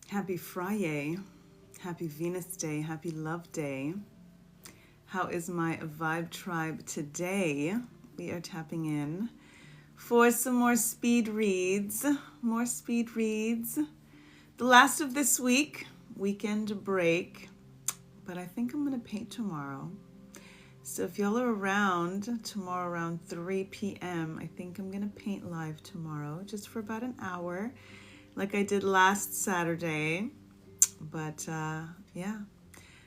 Happy Friday, happy Venus Day, happy Love Day. How is my Vibe Tribe today? We are tapping in for some more speed reads. The last of this week, weekend break, but I think I'm going to paint tomorrow. So if y'all are around tomorrow around 3 p.m., I think I'm going to paint live tomorrow just for about an hour, like I did last Saturday. But yeah,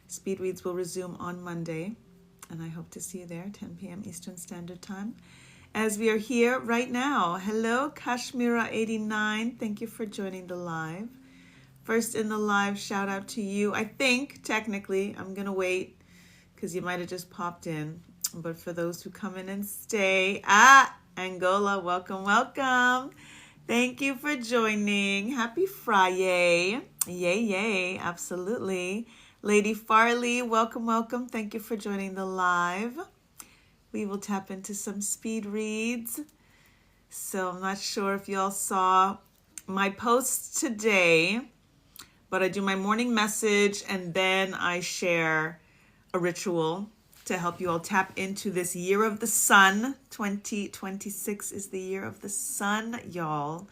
speed reads will resume on Monday, and I hope to see you there, 10 p.m. Eastern Standard Time, as we are here right now. Hello, Kashmira89. Thank you for joining the live. First in the live, shout out to you. I think, technically, I'm going to wait because you might have just popped in. But for those who come in and stay, Angola, welcome. Thank you for joining. Happy Friday. Yay, absolutely. Lady Farley, welcome. Thank you for joining the live. We will tap into some speed reads. So I'm not sure if y'all saw my post today, but I do my morning message and then I share a ritual to help you all tap into this year of the sun. 2026 is the year of the sun, y'all.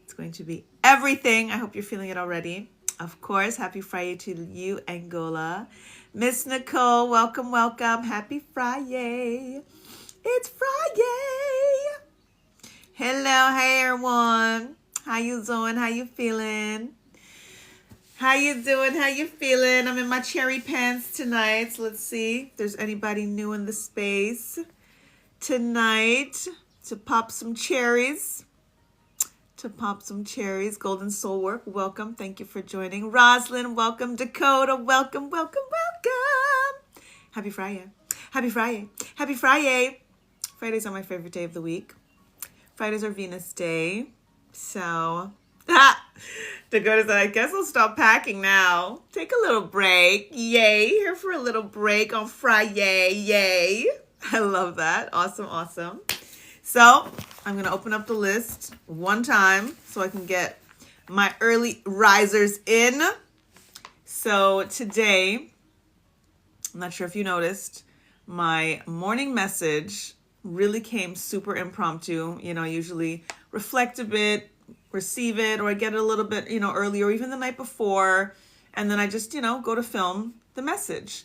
It's going to be everything. I hope you're feeling it already. Of course, happy Friday to you, Angola. Miss Nicole, welcome. Happy Friday. It's Friday. Hello, hey everyone. How you doing? How you feeling? How you doing? How you feeling? I'm in my cherry pants tonight. So let's see if there's anybody new in the space tonight to pop some cherries. Golden Soul Work, welcome. Thank you for joining. Roslyn, welcome. Dakota, welcome. Happy Friday. Fridays are my favorite day of the week. Fridays are Venus Day. So, Dakota said, I guess I'll stop packing now. Take a little break. Yay. Here for a little break on Friday. Yay. I love that. Awesome. So, I'm going to open up the list one time so I can get my early risers in. So, today, I'm not sure if you noticed, my morning message really came super impromptu. I usually reflect a bit, receive it, or I get it a little bit, early or even the night before. And then I just, go to film the message.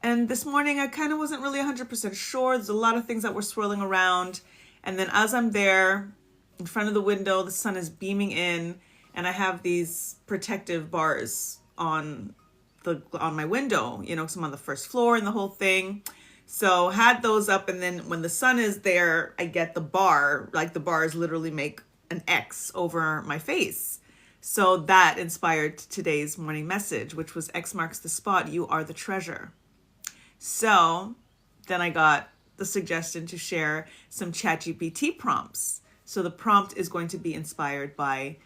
And this morning, I kind of wasn't really 100% sure. There's a lot of things that were swirling around. And then as I'm there in front of the window, the sun is beaming in, and I have these protective bars on my window, because I'm on the first floor and the whole thing. So had those up, and then when the sun is there, I get the bar, like the bars literally make an X over my face. So that inspired today's morning message, which was X marks the spot, you are the treasure. So then I got the suggestion to share some ChatGPT prompts. So the prompt is going to be inspired by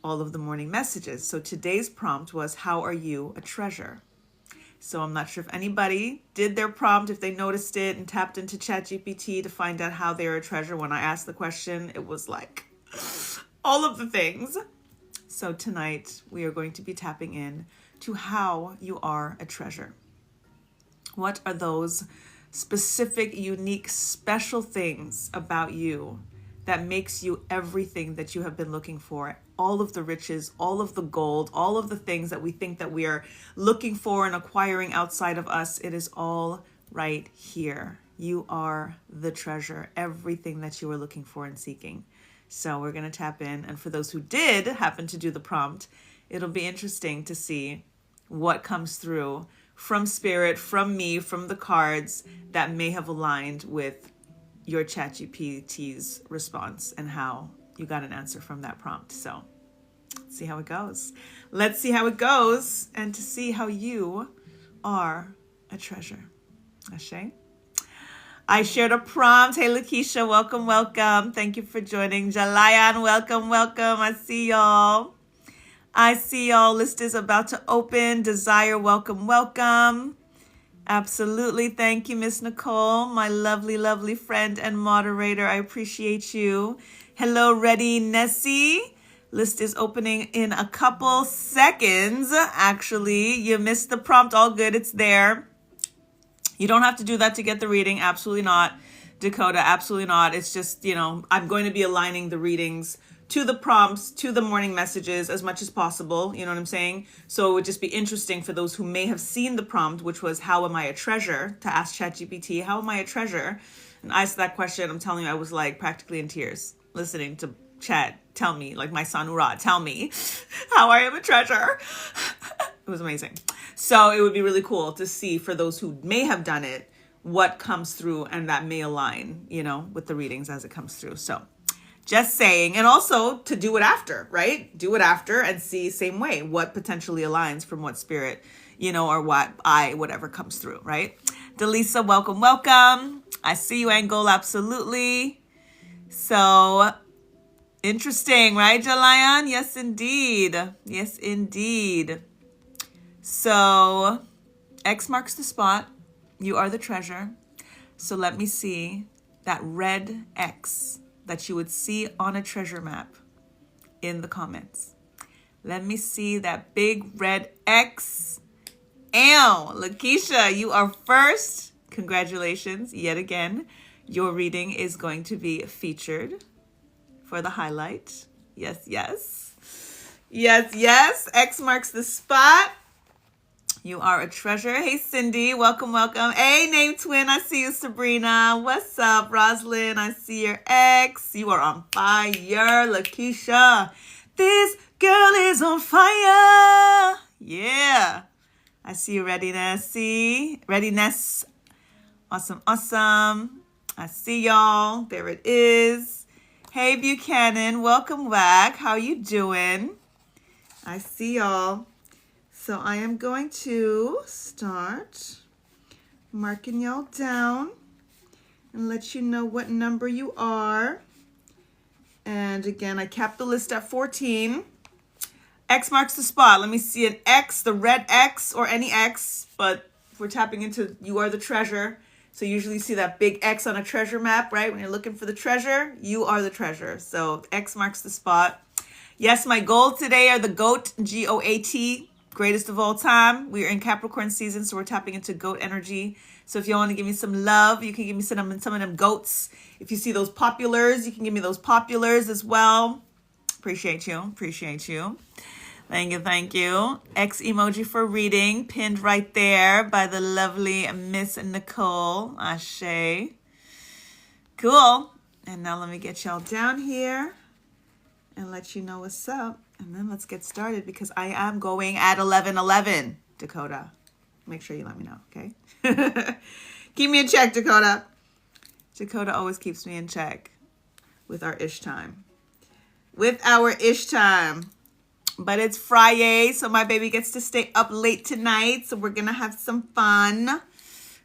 all of the morning messages. So today's prompt was, how are you a treasure? So I'm not sure if anybody did their prompt, if they noticed it and tapped into ChatGPT to find out how they're a treasure. When I asked the question, it was like all of the things. So tonight we are going to be tapping in to how you are a treasure. What are those specific, unique, special things about you that makes you everything that you have been looking for? All of the riches, all of the gold, all of the things that we think that we are looking for and acquiring outside of us, it is all right here. You are the treasure, everything that you are looking for and seeking. So we're going to tap in. And for those who did happen to do the prompt, it'll be interesting to see what comes through from spirit, from me, from the cards that may have aligned with your ChatGPT's response and how you got an answer from that prompt. So let's see how it goes. And to see how you are a treasure. Ashe? I shared a prompt. Hey, Lakeisha, welcome. Thank you for joining. Jalayan, welcome. I see y'all. List is about to open. Desire, welcome. Absolutely. Thank you, Miss Nicole, my lovely friend and moderator. I appreciate you. Hello, Ready Nessie. List is opening in a couple seconds. Actually, you missed the prompt. All good. It's there. You don't have to do that to get the reading. Absolutely not. Dakota, absolutely not. It's just, I'm going to be aligning the readings to the prompts, to the morning messages as much as possible. You know what I'm saying? So it would just be interesting for those who may have seen the prompt, which was, how am I a treasure? To ask ChatGPT, how am I a treasure? And I asked that question. I'm telling you, I was like practically in tears listening to Chat tell me, like my son Ura, tell me how I am a treasure. It was amazing. So it would be really cool to see, for those who may have done it, what comes through, and that may align, with the readings as it comes through. So just saying. And also to do it after, right? Do it after and see same way what potentially aligns from what spirit, or whatever comes through, right? Delisa, welcome, welcome. I see you, Angola, absolutely. So interesting, right, Jalayan? Yes, indeed. Yes, indeed. So X marks the spot. You are the treasure. So let me see that red X that you would see on a treasure map in the comments. Let me see that big red X. Ow, Lakeisha, you are first. Congratulations yet again. Your reading is going to be featured for the highlight. Yes, yes. Yes, yes. X marks the spot. You are a treasure. Hey, Cindy. Welcome, welcome. Hey, name twin. I see you, Sabrina. What's up, Roslyn? I see your ex. You are on fire, Lakeisha. This girl is on fire. Yeah. I see you, Readiness. See? Readiness. Awesome, awesome. I see y'all. There it is. Hey, Buchanan. Welcome back. How you doing? I see y'all. So I am going to start marking y'all down and let you know what number you are. And again, I capped the list at 14. X marks the spot. Let me see an X, the red X, or any X, but if we're tapping into you are the treasure. So you usually see that big X on a treasure map, right? When you're looking for the treasure, you are the treasure. So X marks the spot. Yes, my goals today are the GOAT, G-O-A-T, greatest of all time. We are in Capricorn season, so we're tapping into GOAT energy. So if you want to give me some love, you can give me some of them goats. If you see those populars, you can give me those populars as well. Appreciate you. Appreciate you. Thank you. Thank you. X emoji for reading, pinned right there by the lovely Miss Nicole Ashe. Cool. And now let me get y'all down here and let you know what's up. And then let's get started because I am going at 11:11, Dakota. Make sure you let me know, okay? Keep me in check, Dakota. Dakota always keeps me in check with our ish time. With our ish time. But it's Friday, so my baby gets to stay up late tonight. So we're going to have some fun.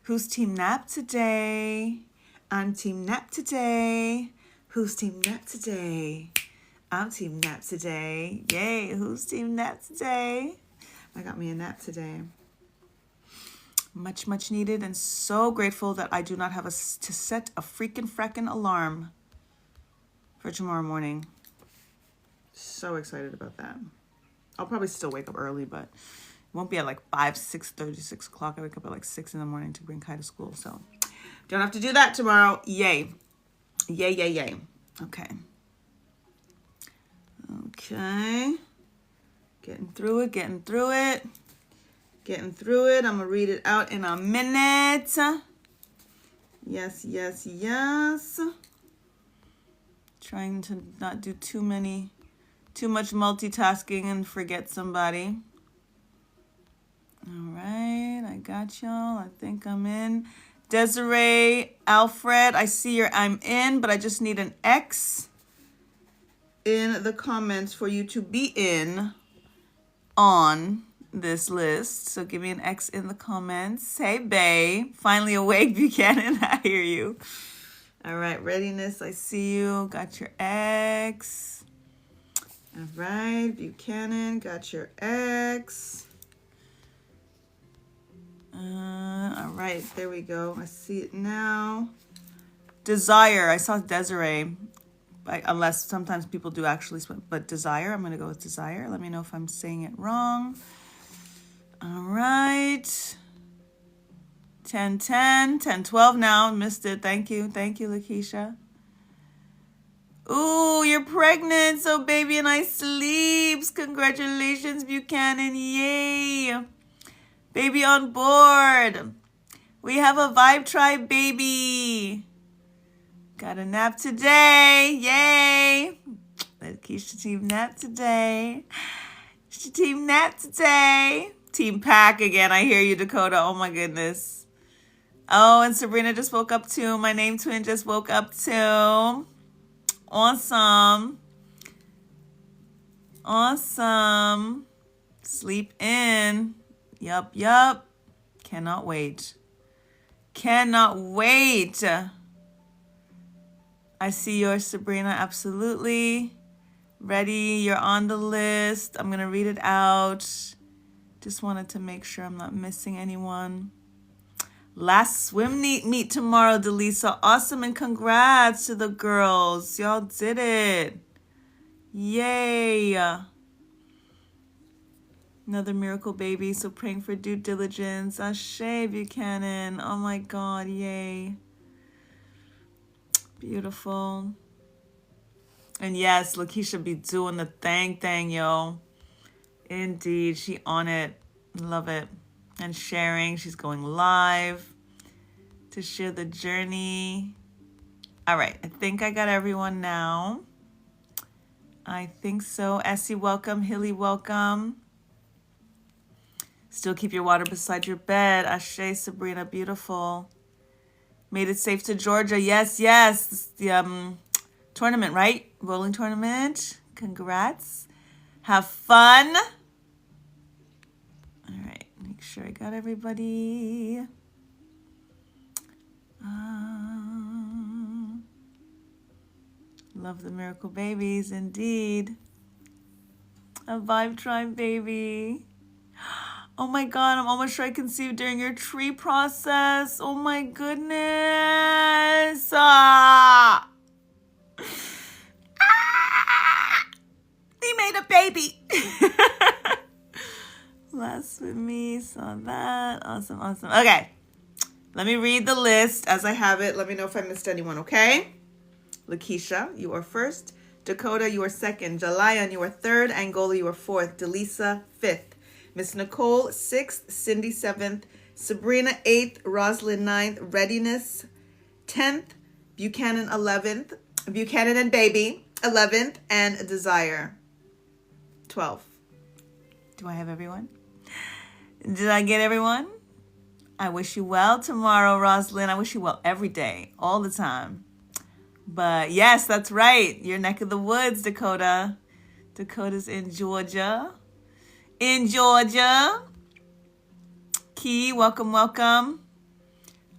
Who's team nap today? I'm team nap today. Who's team nap today? I'm team nap today. Yay, who's team nap today? I got me a nap today. Much, much needed, and so grateful that I do not have to set a frackin' alarm for tomorrow morning. So excited about that. I'll probably still wake up early, but it won't be at like 6:30, 6 o'clock. I wake up at like 6 in the morning to bring Kai to school. So don't have to do that tomorrow. Yay. Yay, yay, yay. Okay. Okay. Getting through it. I'm going to read it out in a minute. Yes, yes, yes. Trying to not do too much multitasking and forget somebody. All right, I got y'all. I think I'm in. Desiree, Alfred, I see I'm in, but I just need an X in the comments for you to be in on this list. So give me an X in the comments. Hey, bae. Finally awake, Buchanan. I hear you. All right, readiness. I see you. Got your X. All right, Buchanan, got your X. All right, there we go. I see it now. Desire, I saw Desiree. unless sometimes people do actually swim. But Desire, I'm going to go with Desire. Let me know if I'm saying it wrong. All right. 10-10, 10-12 now. Missed it. Thank you, Lakeisha. Ooh, you're pregnant, so baby and I sleeps. Congratulations, Buchanan. Yay. Baby on board. We have a Vibe Tribe baby. Got a nap today. Yay. Lakeisha team nap today. She team nap today. Team pack again. I hear you, Dakota. Oh my goodness. Oh, and Sabrina just woke up too. My name twin just woke up too. Awesome. Awesome. Sleep in. Yup. Cannot wait. Cannot wait. I see yours, Sabrina. Absolutely. Ready. You're on the list. I'm going to read it out. Just wanted to make sure I'm not missing anyone. Last swim meet tomorrow, Delisa. Awesome, and congrats to the girls. Y'all did it. Yay. Another miracle baby, so praying for due diligence. Ashe, Buchanan. Oh my God, yay. Beautiful. And yes, Lakeisha be doing the thing, yo. Indeed, she on it. Love it. And sharing. She's going live to share the journey. All right. I think I got everyone now. I think so. Essie, welcome. Hilly, welcome. Still keep your water beside your bed. Ashe, Sabrina, beautiful. Made it safe to Georgia. Yes. The tournament, right? Bowling tournament. Congrats. Have fun. All right. Make sure I got everybody. Love the miracle babies, indeed. A Vibe Tribe baby. Oh my God, I'm almost sure I conceived during your tree process. Oh my goodness. He made a baby. Last with me, saw that. Awesome. Okay, let me read the list as I have it. Let me know if I missed anyone, okay? Lakeisha, you are first. Dakota, you are second. Jalayan, you are third. Angola, you are fourth. Delisa, fifth. Miss Nicole, 6th. Cindy, 7th. Sabrina, 8th. Roslyn, 9th. Readiness, 10th. Buchanan, 11th. Buchanan and Baby, 11th. And Desire, 12th. Do I have everyone? Did I get everyone? I wish you well tomorrow, Roslyn. I wish you well every day, all the time. But yes, that's right. Your neck of the woods, Dakota. Dakota's in Georgia. Key, welcome.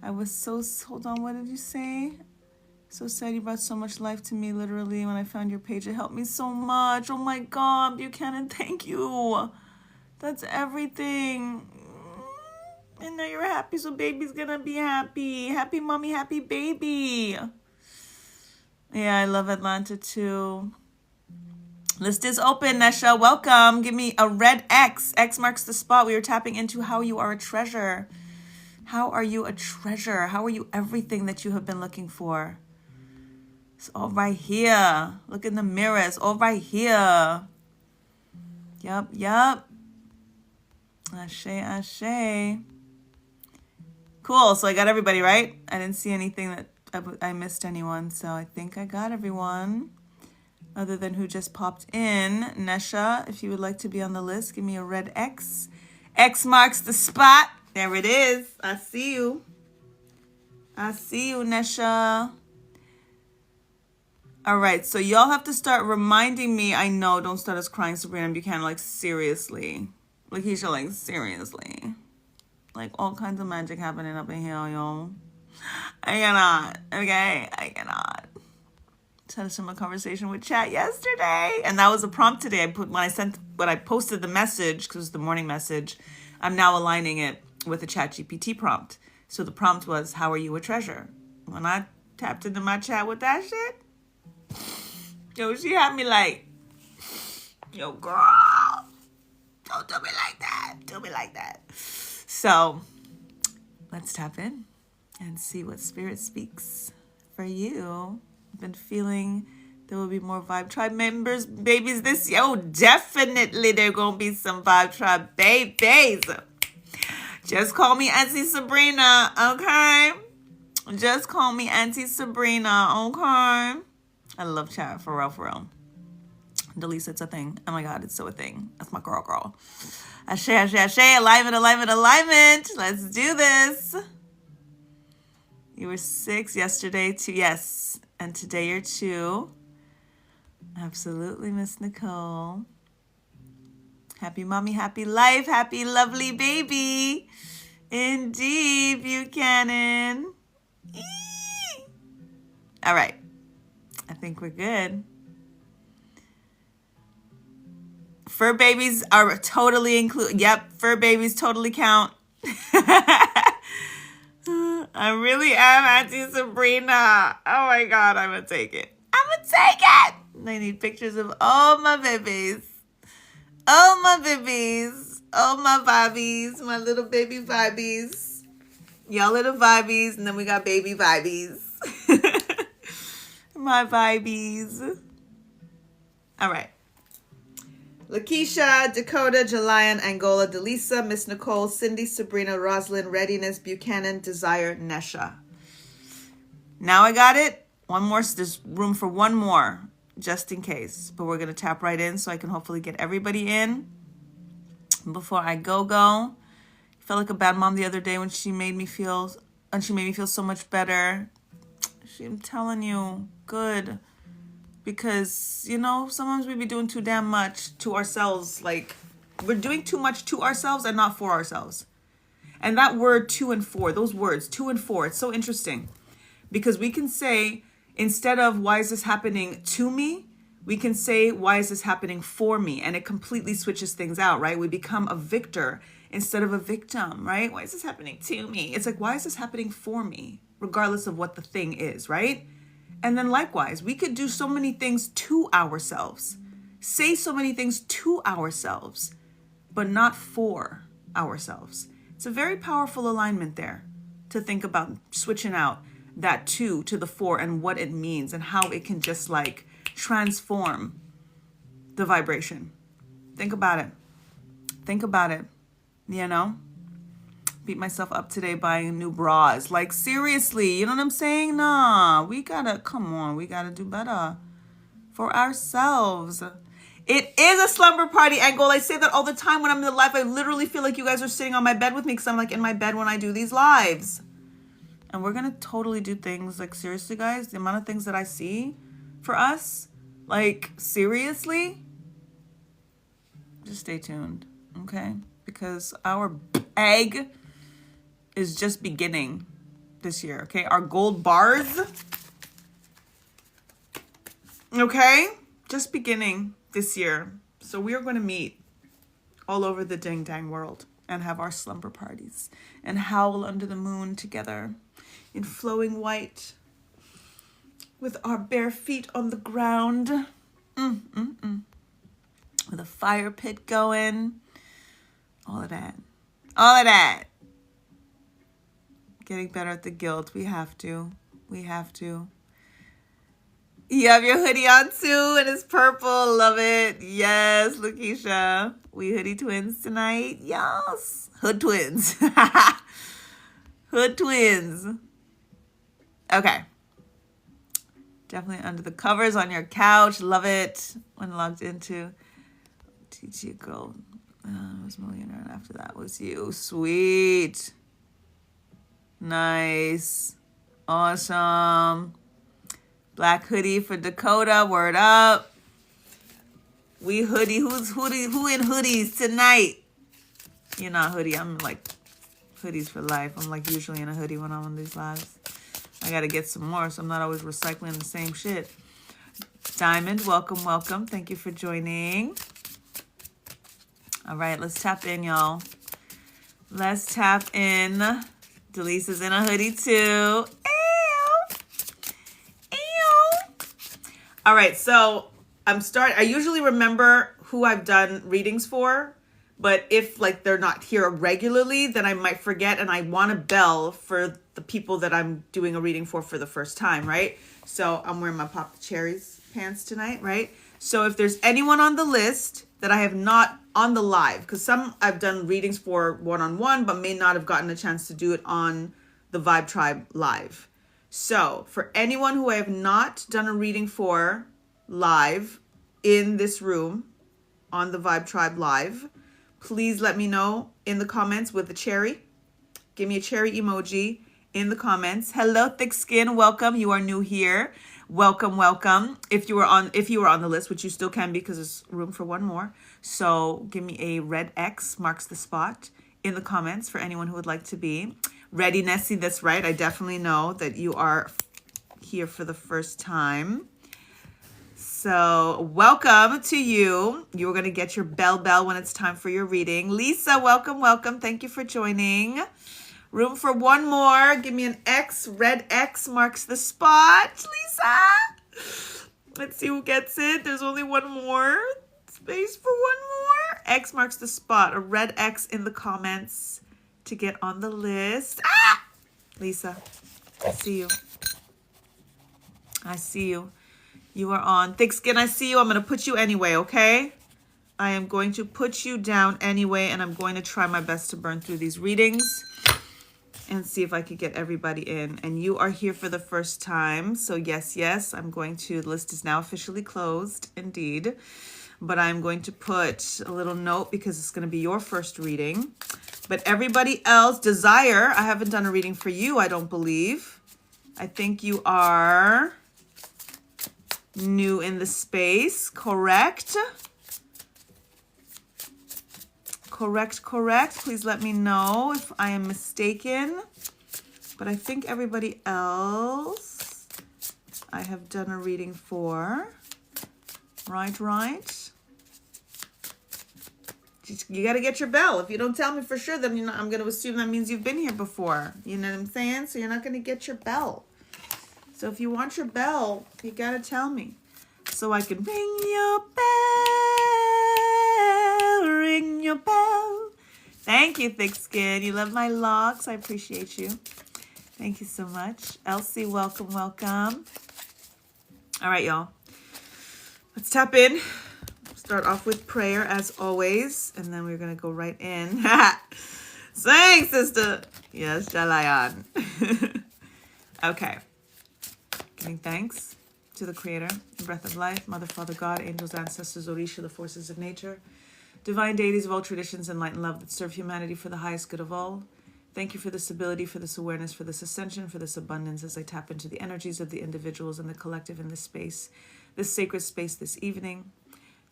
I was hold on, what did you say? So sad you brought so much life to me, literally. When I found your page, it helped me so much. Oh my God, Buchanan, thank you. That's everything. And now you're happy, so baby's gonna be happy. Happy mommy, happy baby. Yeah, I love Atlanta too. List is open, Nesha. Welcome. Give me a red X. X marks the spot. We are tapping into how you are a treasure. How are you a treasure? How are you everything that you have been looking for? It's all right here. Look in the mirror. It's all right here. Yup. Ashe. Cool. So I got everybody, right? I didn't see anything that I missed anyone. So I think I got everyone. Other than who just popped in. Nesha, if you would like to be on the list, give me a red X. X marks the spot. There it is. I see you, Nesha. All right, so y'all have to start reminding me. I know, don't start us crying, Sabrina Buchanan. Like, seriously. Lakeisha, like, seriously. Like, all kinds of magic happening up in here, y'all. I cannot, okay? I cannot. Just had a similar conversation with chat yesterday. And that was a prompt today. When I posted the message, because it was the morning message, I'm now aligning it with a ChatGPT prompt. So the prompt was, how are you a treasure? When I tapped into my chat with that shit, Yo, she had me like, yo, girl, don't do me like that. Do me like that. So let's tap in and see what Spirit speaks for you. I've been feeling there will be more Vibe Tribe members, babies this year. Oh, definitely there going to be some Vibe Tribe babies. Just call me Auntie Sabrina, okay? Just call me Auntie Sabrina, okay? I love chat, for real. Delisa, it's a thing. Oh my God, it's so a thing. That's my girl. Ashe, alignment. Let's do this. You were 6 yesterday, 2. Yes. And today you're 2. Absolutely, Miss Nicole. Happy mommy, happy life, happy lovely baby. Indeed, Buchanan. Eee. All right. I think we're good. Fur babies are totally included. Yep, fur babies totally count. I really am Auntie Sabrina. Oh my God, I'm going to take it. I need pictures of all my babies. All my babies. All my vibes. My little baby vibes. Y'all little vibes. And then we got baby vibes. My vibes. All right. Lakeisha, Dakota, Jalian, Angola, Delisa, Miss Nicole, Cindy, Sabrina, Roslyn, Readiness, Buchanan, Desire, Nesha. Now I got it. One more. There's room for one more, just in case. But we're going to tap right in so I can hopefully get everybody in. Before I go. I felt like a bad mom the other day when she made me feel so much better. I'm telling you, good. Because, you know, sometimes we be doing too damn much to ourselves. Like, we're doing too much to ourselves and not for ourselves. And that word 2 and 4, those words 2 and 4, it's so interesting. Because we can say, instead of why is this happening to me, we can say, why is this happening for me? And it completely switches things out, right? We become a victor instead of a victim, right? Why is this happening to me? It's like, why is this happening for me? Regardless of what the thing is, right? And then likewise, we could do so many things to ourselves, say so many things to ourselves, but not for ourselves. It's a very powerful alignment there to think about switching out that 2 to the 4 and what it means and how it can just like transform the vibration. Think about it, you know? Beat myself up today buying new bras. Like, seriously, you know what I'm saying? Nah, we gotta do better for ourselves. It is a slumber party angle. I say that all the time when I'm in the live. I literally feel like you guys are sitting on my bed with me because I'm like in my bed when I do these lives. And we're gonna totally do things, like, seriously, guys, the amount of things that I see for us, like, seriously, just stay tuned, okay? Because our egg is just beginning this year, okay? Our gold bars, okay? Just beginning this year. So we are going to meet all over the ding dang world and have our slumber parties and howl under the moon together in flowing white with our bare feet on the ground. With a fire pit going. All of that. Getting better at the guilt. We have to. You have your hoodie on too, and it's purple. Love it. Yes, Lakeisha. We hoodie twins tonight. Yes. Hood twins. Hood twins. Okay. Definitely under the covers on your couch. Love it. When logged into TG Girl. Was Millionaire, and after that was you. Sweet. Nice. Awesome. Black hoodie for Dakota. Word up. We hoodie. Who in hoodies tonight? You're not hoodie. I'm like hoodies for life. I'm like usually in a hoodie when I'm on these lives. I got to get some more, so I'm not always recycling the same shit. Diamond, welcome. Thank you for joining. All right, let's tap in, y'all. Let's tap in. Delise is in a hoodie, too. Ew. All right, so I usually remember who I've done readings for, but if like they're not here regularly, then I might forget, and I want a bell for the people that I'm doing a reading for the first time, right? So I'm wearing my Pop the Cherries pants tonight, right? So if there's anyone on the list that I have not on the live, because some I've done readings for one-on-one, but may not have gotten a chance to do it on the Vibe Tribe live. So for anyone who I have not done a reading for live in this room on the Vibe Tribe live, please let me know in the comments with a cherry. Give me a cherry emoji in the comments. Hello, Thick Skin. Welcome. You are new here. Welcome, welcome. If you were on the list, which you still can because there's room for one more. So give me a red X, marks the spot, in the comments for anyone who would like to be. Ready, Nessie, that's right. I definitely know that you are here for the first time. So welcome to you. You're going to get your bell when it's time for your reading. Lisa, welcome, welcome. Thank you for joining. Room for one more. Give me an X. Red X marks the spot. Lisa. Let's see who gets it. There's only one more. Space for one more. X marks the spot. A red X in the comments to get on the list. Ah! Lisa, I see you. I see you. You are on. Thick Skin, I see you. I'm going to put you anyway, okay? I am going to put you down anyway, and I'm going to try my best to burn through these readings and see if I could get everybody in. And you are here for the first time. So yes, I'm going to, the list is now officially closed, indeed. But I'm going to put a little note because it's going to be your first reading. But everybody else, Desire, I haven't done a reading for you, I don't believe. I think you are new in the space, correct? Correct. Please let me know if I am mistaken. But I think everybody else I have done a reading for. Right. You got to get your bell. If you don't tell me for sure, then I'm going to assume that means you've been here before. You know what I'm saying? So you're not going to get your bell. So if you want your bell, you got to tell me. So I can ring your bell. Thank you, Thick Skin. You love my locks. I appreciate you. Thank you so much. Elsie, welcome. All right, y'all. Let's tap in. Start off with prayer as always, and then we're going to go right in. Sing, sister. Yes, Jalayan. Okay. Giving thanks to the Creator, the breath of life, Mother, Father, God, angels, ancestors, Orisha, the forces of nature, divine deities of all traditions and light and love that serve humanity for the highest good of all. Thank you for this ability, for this awareness, for this ascension, for this abundance as I tap into the energies of the individuals and the collective in this space, this sacred space this evening.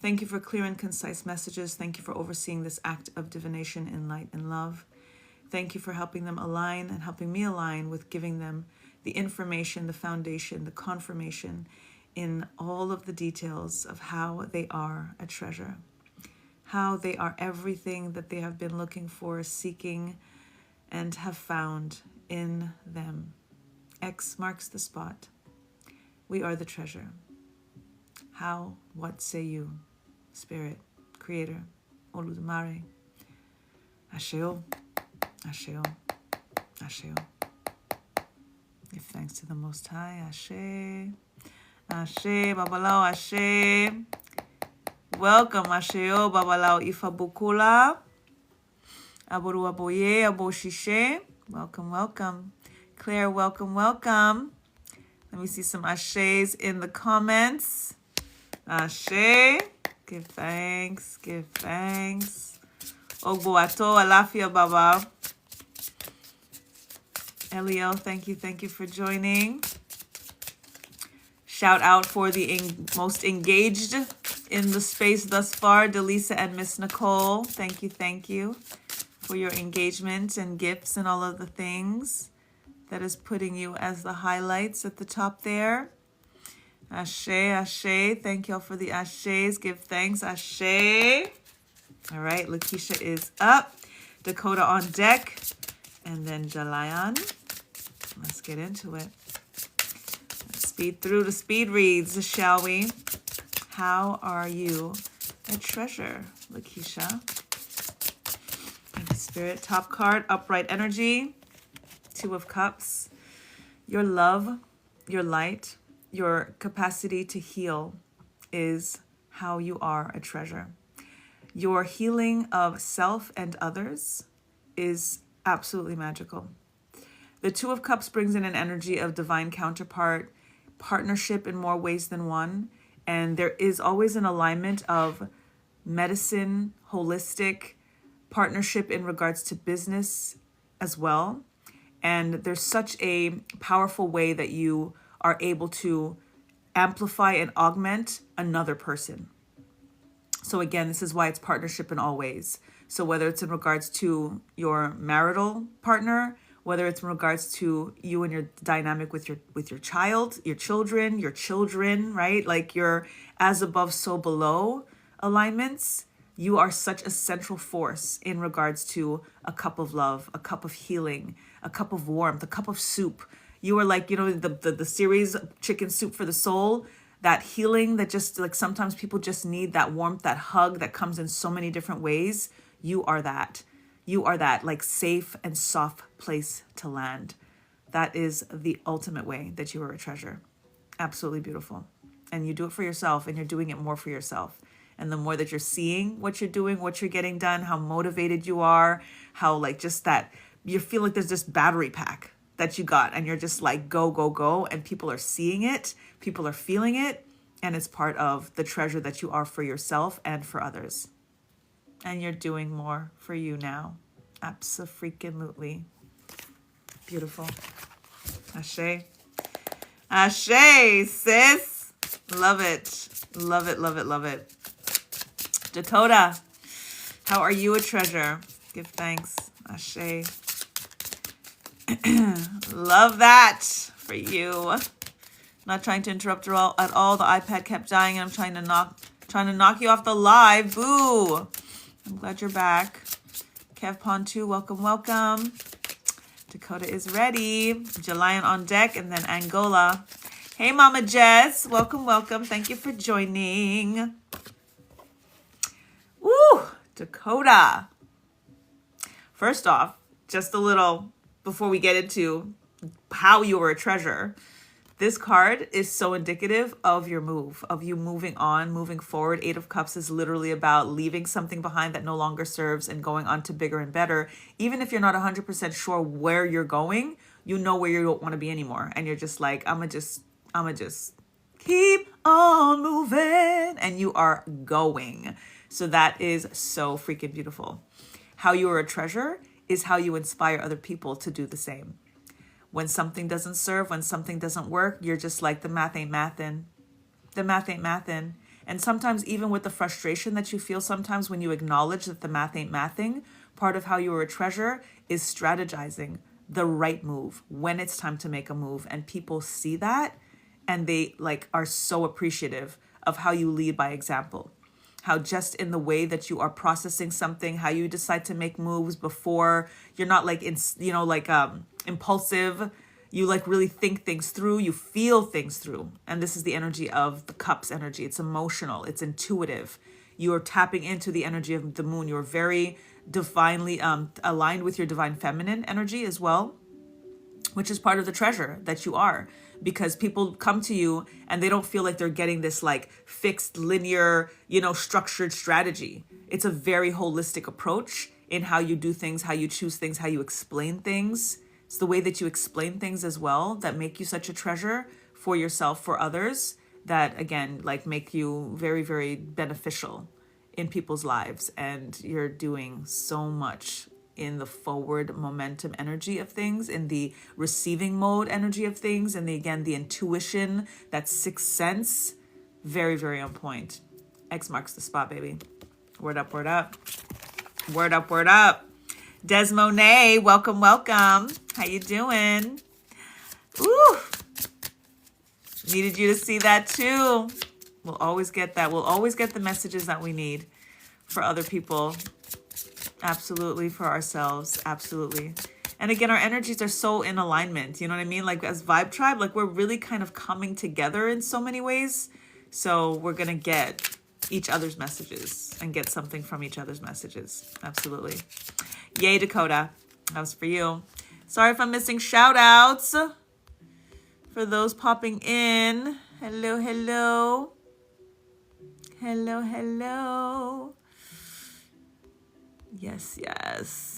Thank you for clear and concise messages. Thank you for overseeing this act of divination in light and love. Thank you for helping them align and helping me align with giving them the information, the foundation, the confirmation in all of the details of how they are a treasure, how they are everything that they have been looking for, seeking, and have found in them. X marks the spot. We are the treasure. How, what say you? Spirit, Creator, Oludumare, Asheo, Asheo, Asheo. Give thanks to the Most High, Ashe, Ashe, Babalao, Ashe. Welcome, Asheo, Babalao, Ifabukula, Aboru Aboye, Aboshishe. Welcome. Claire, welcome. Let me see some Ashes in the comments. Ashe. Give thanks. Ogboato, Alafia Baba. Eliel, thank you for joining. Shout out for the most engaged in the space thus far, Delisa and Miss Nicole. Thank you for your engagement and gifts and all of the things. That is putting you as the highlights at the top there. Ashe. Thank y'all for the ashes. Give thanks. Ashe. All right. Lakeisha is up. Dakota on deck. And then Jalayan. Let's get into it. Let's speed through the speed reads, shall we? How are you a treasure, Lakeisha? Spirit, top card, upright energy, 2 of Cups. Your love, your light, your capacity to heal is how you are a treasure. Your healing of self and others is absolutely magical. The 2 of Cups brings in an energy of divine counterpart, partnership in more ways than one, and there is always an alignment of medicine, holistic, partnership in regards to business as well. And there's such a powerful way that you are able to amplify and augment another person. So again, this is why it's partnership in all ways. So whether it's in regards to your marital partner, whether it's in regards to you and your dynamic with your child, your children, right? Like your as above, so below alignments. You are such a central force in regards to a cup of love, a cup of healing, a cup of warmth, a cup of soup. You are like, the series Chicken Soup for the Soul, that healing that just like sometimes people just need that warmth, that hug that comes in so many different ways. You are that. You are that like safe and soft place to land. That is the ultimate way that you are a treasure. Absolutely beautiful. And you do it for yourself, and you're doing it more for yourself. And the more that you're seeing what you're doing, what you're getting done, how motivated you are, how like just that you feel like there's this battery pack that you got and you're just like, go, go, go. And people are seeing it, people are feeling it. And it's part of the treasure that you are for yourself and for others. And you're doing more for you now. Abso-freaking-lutely. Beautiful. Ashe. Ashe, sis. Love it. Love it, love it, love it. Dakota, how are you a treasure? Give thanks. Ashe. Love that for you. Not trying to interrupt her at all. The iPad kept dying and I'm trying to knock you off the live. Boo. I'm glad you're back. Kev Pontu, welcome, welcome. Dakota is ready. Jalian on deck, and then Angola. Hey, Mama Jess. Welcome, welcome. Thank you for joining. Woo! Dakota. First off, just a little before we get into how you were a treasure. This card is so indicative of your move, of you moving on, moving forward. 8 of Cups is literally about leaving something behind that no longer serves and going on to bigger and better. Even if you're not 100% sure where you're going, you know where you don't want to be anymore. And you're just like, I'ma just keep on moving. And you are going. So that is so freaking beautiful. How you are a treasure is how you inspire other people to do the same. When something doesn't serve, when something doesn't work, you're just like, the math ain't mathin'. The math ain't mathin'. And sometimes even with the frustration that you feel sometimes when you acknowledge that the math ain't mathing, part of how you are a treasure is strategizing the right move when it's time to make a move. And people see that and they like are so appreciative of how you lead by example. How just in the way that you are processing something, how you decide to make moves before you're not like, impulsive. You like really think things through. You feel things through. And this is the energy of the Cups energy. It's emotional. It's intuitive. You are tapping into the energy of the moon. You're very divinely aligned with your divine feminine energy as well, which is part of the treasure that you are. Because people come to you and they don't feel like they're getting this like fixed, linear, structured strategy. It's a very holistic approach in how you do things, how you choose things, how you explain things. It's the way that you explain things as well that make you such a treasure for yourself, for others, that again, like make you very, very beneficial in people's lives. And you're doing so much in the forward momentum energy of things, in the receiving mode energy of things, and the intuition, that sixth sense, very, very on point. X marks the spot, baby. Word up, word up. Word up, word up. Des Monet, welcome, welcome. How you doing? Ooh. Needed you to see that too. We'll always get that. We'll always get the messages that we need for other people. Absolutely, for ourselves. Absolutely. And again, our energies are so in alignment. You know what I mean? Like as Vibe Tribe, like we're really kind of coming together in so many ways. So we're going to get each other's messages and get something from each other's messages. Absolutely. Yay, Dakota. That was for you. Sorry if I'm missing shout outs. For those popping in. Hello, hello. Hello, hello. Yes, yes.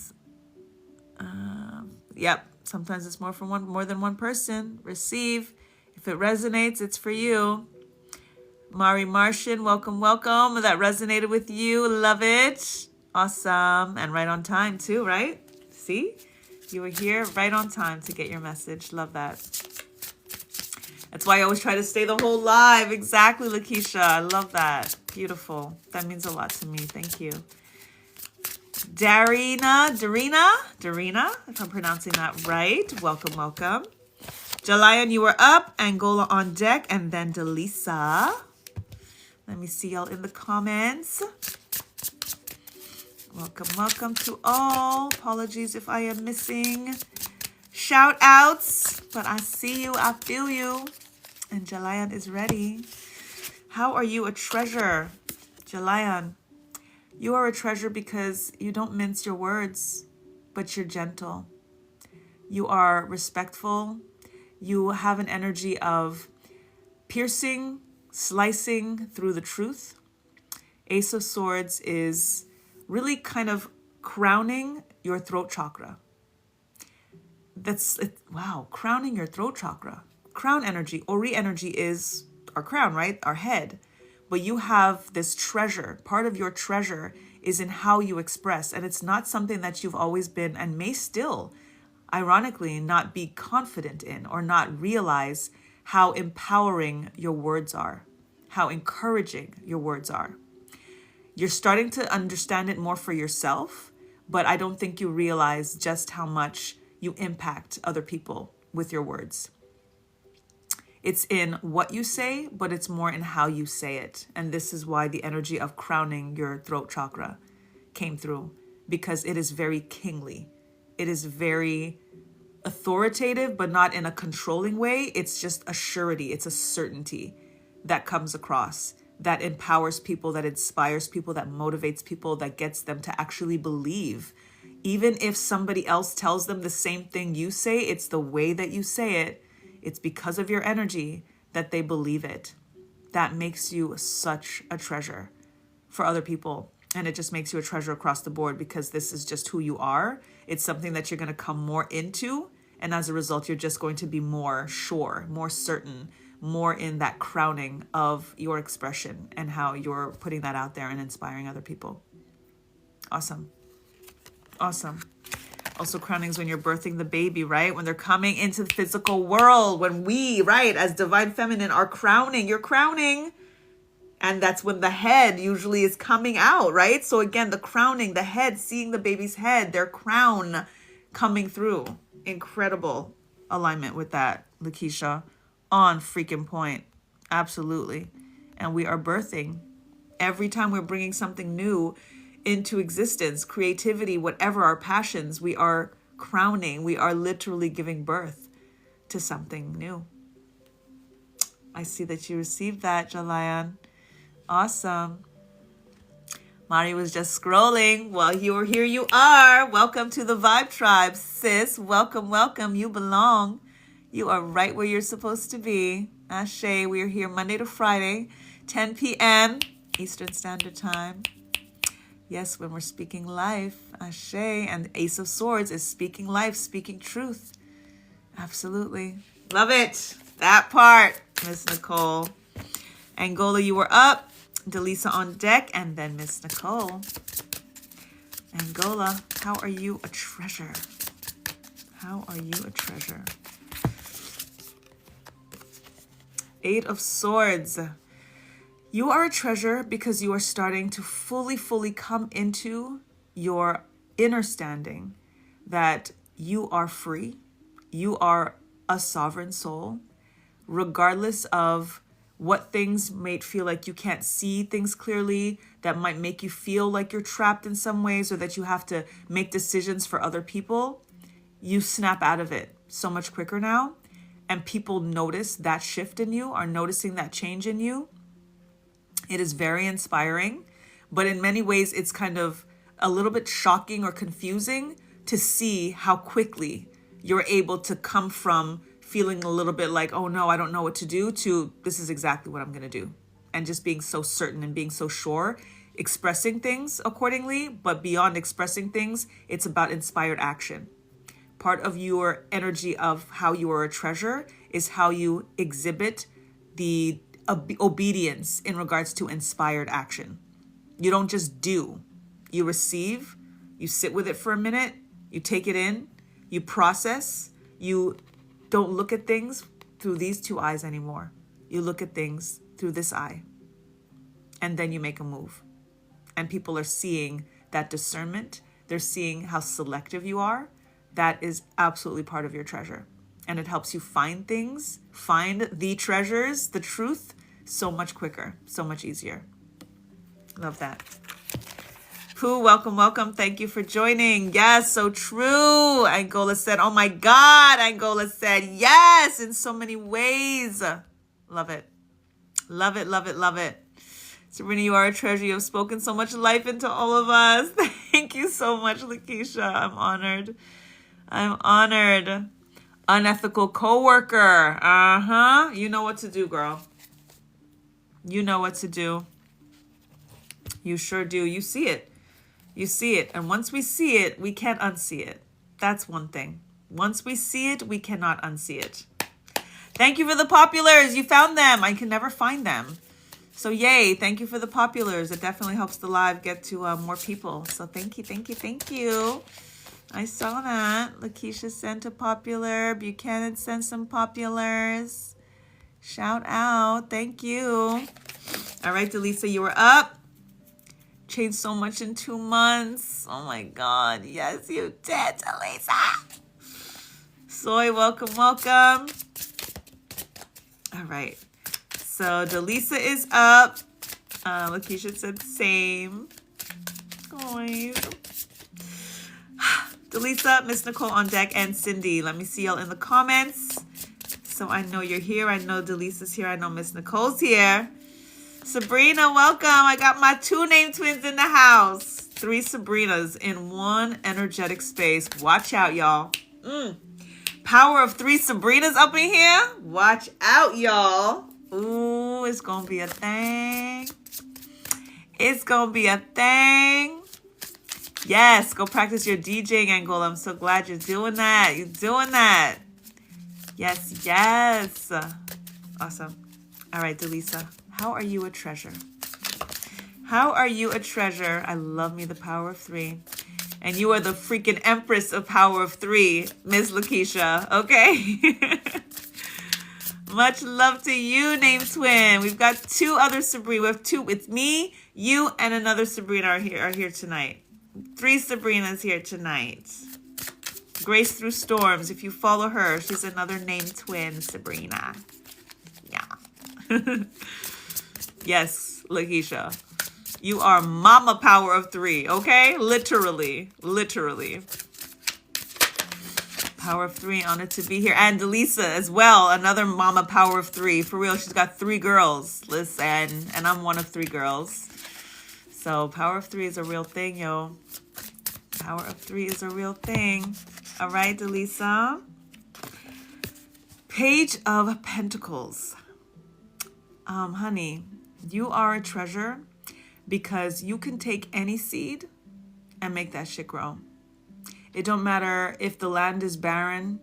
Yep. Sometimes it's more than one person. Receive. If it resonates, it's for you. Mari Martian, welcome, welcome. That resonated with you. Love it. Awesome. And right on time too, right? See? You were here right on time to get your message. Love that. That's why I always try to stay the whole live. Exactly, Lakeisha. I love that. Beautiful. That means a lot to me. Thank you. Darina, if I'm pronouncing that right. Welcome, welcome. Jalayan, you were up. Angola on deck. And then Delisa. Let me see y'all in the comments. Welcome, welcome to all. Apologies if I am missing shout outs, but I see you, I feel you. And Jalayan is ready. How are you a treasure? Jalayan, you are a treasure because you don't mince your words, but you're gentle. You are respectful. You have an energy of piercing, slicing through the truth. Ace of Swords is really kind of crowning your throat chakra. That's it. Wow, crowning your throat chakra. Crown energy, Ori energy is our crown, right? Our head. But you have this treasure. Part of your treasure is in how you express. And it's not something that you've always been and may still, ironically, not be confident in or not realize how empowering your words are, how encouraging your words are. You're starting to understand it more for yourself, but I don't think you realize just how much you impact other people with your words. It's in what you say, but it's more in how you say it. And this is why the energy of crowning your throat chakra came through, because it is very kingly. It is very authoritative, but not in a controlling way. It's just a surety. It's a certainty that comes across, that empowers people, that inspires people, that motivates people, that gets them to actually believe. Even if somebody else tells them the same thing you say, it's the way that you say it. It's because of your energy that they believe it. That makes you such a treasure for other people. And it just makes you a treasure across the board because this is just who you are. It's something that you're going to come more into. And as a result, you're just going to be more sure, more certain, more in that crowning of your expression and how you're putting that out there and inspiring other people. Awesome. Awesome. Also, crowning is when you're birthing the baby, right? When they're coming into the physical world, when we, right, as divine feminine are crowning, you're crowning. And that's when the head usually is coming out, right? So again, the crowning, the head, seeing the baby's head, their crown coming through. Incredible alignment with that, Lakeisha. On freaking point. Absolutely. And we are birthing. Every time we're bringing something new into existence, creativity, whatever our passions, we are crowning. We are literally giving birth to something new. I see that you received that, Jalayan. Awesome. Mari was just scrolling. Well, here you are. Welcome to the Vibe Tribe, sis. Welcome, welcome. You belong. You are right where you're supposed to be. Ashe, we are here Monday to Friday, 10 p.m. Eastern Standard Time. Yes, when we're speaking life. Ashe. And Ace of Swords is speaking life, speaking truth. Absolutely. Love it. That part, Miss Nicole. Angola, you were up. Delisa on deck. And then Miss Nicole. Angola, how are you a treasure? How are you a treasure? Eight of Swords. You are a treasure because you are starting to fully come into your inner standing that you are free. You are a sovereign soul, regardless of what things might feel like you can't see things clearly, that might make you feel like you're trapped in some ways or that you have to make decisions for other people. you snap out of it so much quicker now. And people notice that shift in you, are noticing that change in you. It is very inspiring, but in many ways, it's kind of a little bit shocking or confusing to see how quickly you're able to come from feeling a little bit like, oh no, I don't know what to do, to this is exactly what I'm going to do. And just being so certain and being so sure, expressing things accordingly, but beyond expressing things, it's about inspired action. Part of your energy of how you are a treasure is how you exhibit the obedience in regards to inspired action. You don't just do, you receive, you sit with it for a minute, you take it in, you process, you don't look at things through these two eyes anymore. You look at things through this eye, and then you make a move. And people are seeing that discernment. They're seeing how selective you are. That is absolutely part of your treasure. And it helps you find things, find the treasures, the truth, so much quicker, so much easier. Love that. Pooh, welcome, welcome. Thank you for joining. Yes, so true. Angola said, oh my God. Angola said, yes, in so many ways. Love it. Love it, love it, love it. Sabrina, you are a treasure. You have spoken so much life into all of us. Thank you so much, Lakeisha. I'm honored. I'm honored. Unethical coworker. You know what to do, girl. You know what to do. You sure do. You see it. You see it. And once we see it, we can't unsee it. That's one thing. Once we see it, we cannot unsee it. Thank you for the populars. You found them. I can never find them. So yay. Thank you for the populars. It definitely helps the live get to more people. So thank you, thank you, thank you. I saw that. Lakeisha sent a popular. Buchanan sent some populars. Shout out. Thank you. All right, Delisa, you were up. Changed so much in 2 months. Oh my God. Yes, you did, Delisa. Soy, welcome, welcome. All right. So Delisa is up. Lakeisha said same. Guys. Delisa, Miss Nicole on deck, and Cindy. Let me see y'all in the comments. So I know you're here. I know Delisa's here. I know Miss Nicole's here. Sabrina, welcome. I got my 2 name twins in the house. 3 Sabrinas in one energetic space. Watch out, y'all. Power of 3 Sabrinas up in here. Watch out, y'all. Ooh, it's going to be a thing. It's going to be a thing. Yes, go practice your DJing, Angola. I'm so glad you're doing that. You're doing that. Yes, yes. Awesome. All right, Delisa. How are you a treasure? How are you a treasure? I love me the power of 3. And you are the freaking empress of power of 3, Miss Lakeisha. Okay? Much love to you, named twin. We've got 2 other Sabrina. We have 2. It's me, you, and another Sabrina are here tonight. 3 Sabrinas here tonight. Grace Through Storms. If you follow her, she's another named twin, Sabrina. Yeah. Yes, Lakeisha. You are mama power of 3, okay? Literally. Literally. Power of 3, honored to be here. And Delisa as well, another mama power of 3. For real, she's got 3 girls. Listen, and I'm one of 3 girls. So power of 3 is a real thing, yo. Power of 3 is a real thing. All right, Delisa. Page of Pentacles. Honey, you are a treasure because you can take any seed and make that shit grow. It don't matter if the land is barren.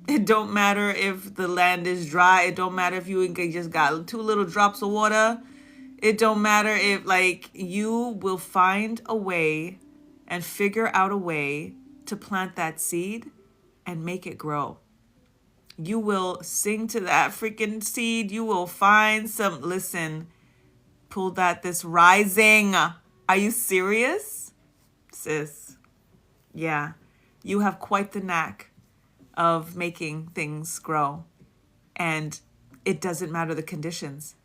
It don't matter if the land is dry. It don't matter if you just got 2 little drops of water. It don't matter if, like, you will find a way and figure out a way to plant that seed and make it grow. You will sing to that freaking seed. You will find some, listen, pull that, this rising. Are you serious? Sis, yeah, you have quite the knack of making things grow. And it doesn't matter the conditions.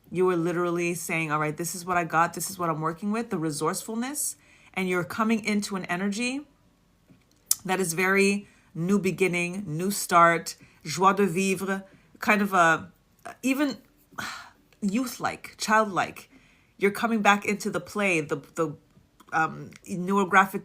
You are literally saying, all right, this is what I got. This is what I'm working with, the resourcefulness. And you're coming into an energy that is very new beginning, new start, joie de vivre, kind of a, even youth-like, childlike. You're coming back into the play, the newer graphic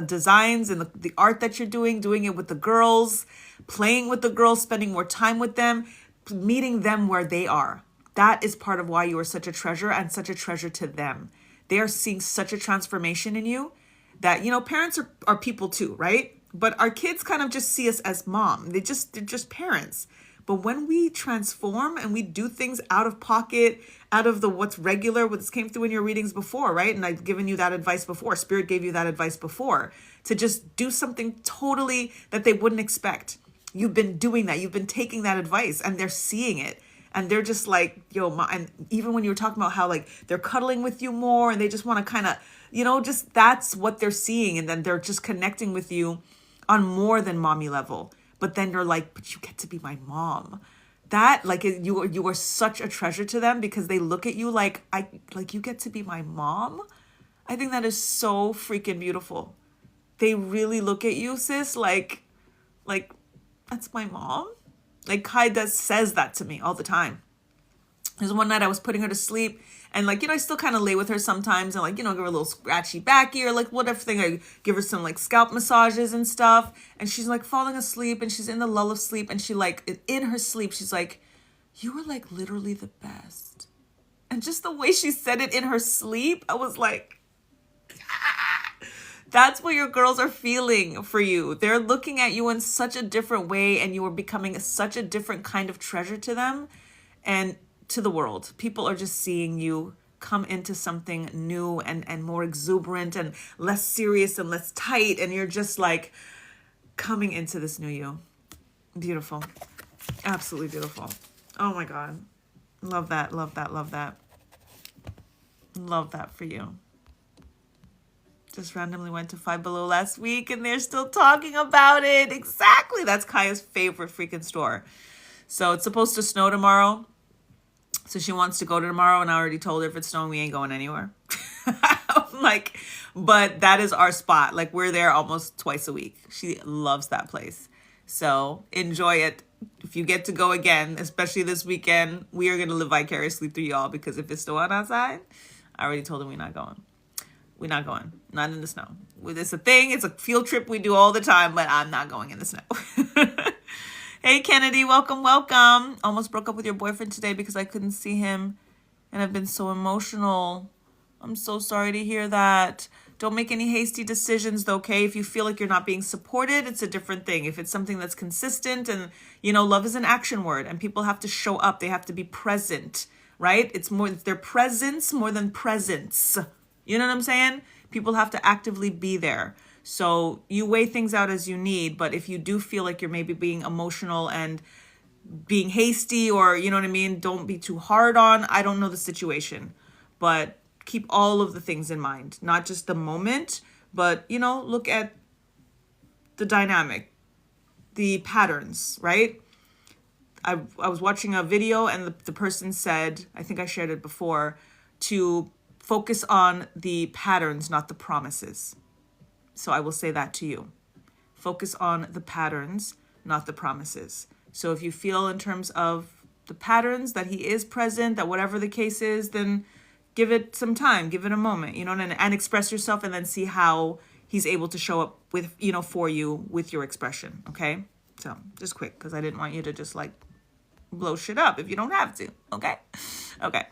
designs and the art that you're doing it with the girls, playing with the girls, spending more time with them, meeting them where they are. That is part of why you are such a treasure and such a treasure to them. They are seeing such a transformation in you that, you know, parents are people too, right? But our kids kind of just see us as mom. They're just parents. But when we transform and we do things out of pocket, out of the what's regular, what came through in your readings before, right? And I've given you that advice before. Spirit gave you that advice before to just do something totally that they wouldn't expect. You've been doing that. You've been taking that advice and they're seeing it. And they're just like, yo, and even when you were talking about how like they're cuddling with you more and they just want to kind of, you know, just that's what they're seeing. And then they're just connecting with you on more than mommy level. But then you're like, but you get to be my mom. That like you are such a treasure to them because they look at you like you get to be my mom. I think that is so freaking beautiful. They really look at you, sis, like that's my mom. Like Kai says that to me all the time. There's one night I was putting her to sleep and like, you know, I still kind of lay with her sometimes and like, you know, give her a little scratchy backy or like whatever thing. I give her some like scalp massages and stuff. And she's like falling asleep and she's in the lull of sleep. And she like, in her sleep, she's like, you were like literally the best. And just the way she said it in her sleep, I was like, ah. That's what your girls are feeling for you. They're looking at you in such a different way and you are becoming such a different kind of treasure to them. And to the world. People are just seeing you come into something new and more exuberant and less serious and less tight. And you're just like coming into this new you. Beautiful. Absolutely beautiful. Oh my God. Love that, love that, love that. Love that for you. Just randomly went to Five Below last week and they're still talking about it. Exactly. That's Kaya's favorite freaking store. So it's supposed to snow tomorrow. So she wants to go to tomorrow, and I already told her if it's snowing, we ain't going anywhere. I'm like, but that is our spot. Like, we're there almost twice a week. She loves that place. So enjoy it. If you get to go again, especially this weekend, we are going to live vicariously through y'all because if it's snowing outside, I already told her we're not going. We're not going. Not in the snow. It's a thing. It's a field trip we do all the time, but I'm not going in the snow. Hey, Kennedy, welcome, welcome. Almost broke up with your boyfriend today because I couldn't see him and I've been so emotional. I'm so sorry to hear that. Don't make any hasty decisions, though, okay? If you feel like you're not being supported, it's a different thing. If it's something that's consistent and, you know, love is an action word and people have to show up. They have to be present, right? It's their presence more than presence. You know what I'm saying? People have to actively be there. So you weigh things out as you need, but if you do feel like you're maybe being emotional and being hasty or, you know what I mean, don't be too hard on. I don't know the situation, but keep all of the things in mind, not just the moment, but, you know, look at the dynamic, the patterns, right? I was watching a video and the person said, I think I shared it before, to focus on the patterns, not the promises. So I will say that to you. Focus on the patterns, not the promises. So if you feel in terms of the patterns that he is present, that whatever the case is, then give it some time, give it a moment, you know, and express yourself and then see how he's able to show up with, you know, for you with your expression. Okay. So just quick, because I didn't want you to just like blow shit up if you don't have to. Okay. Okay.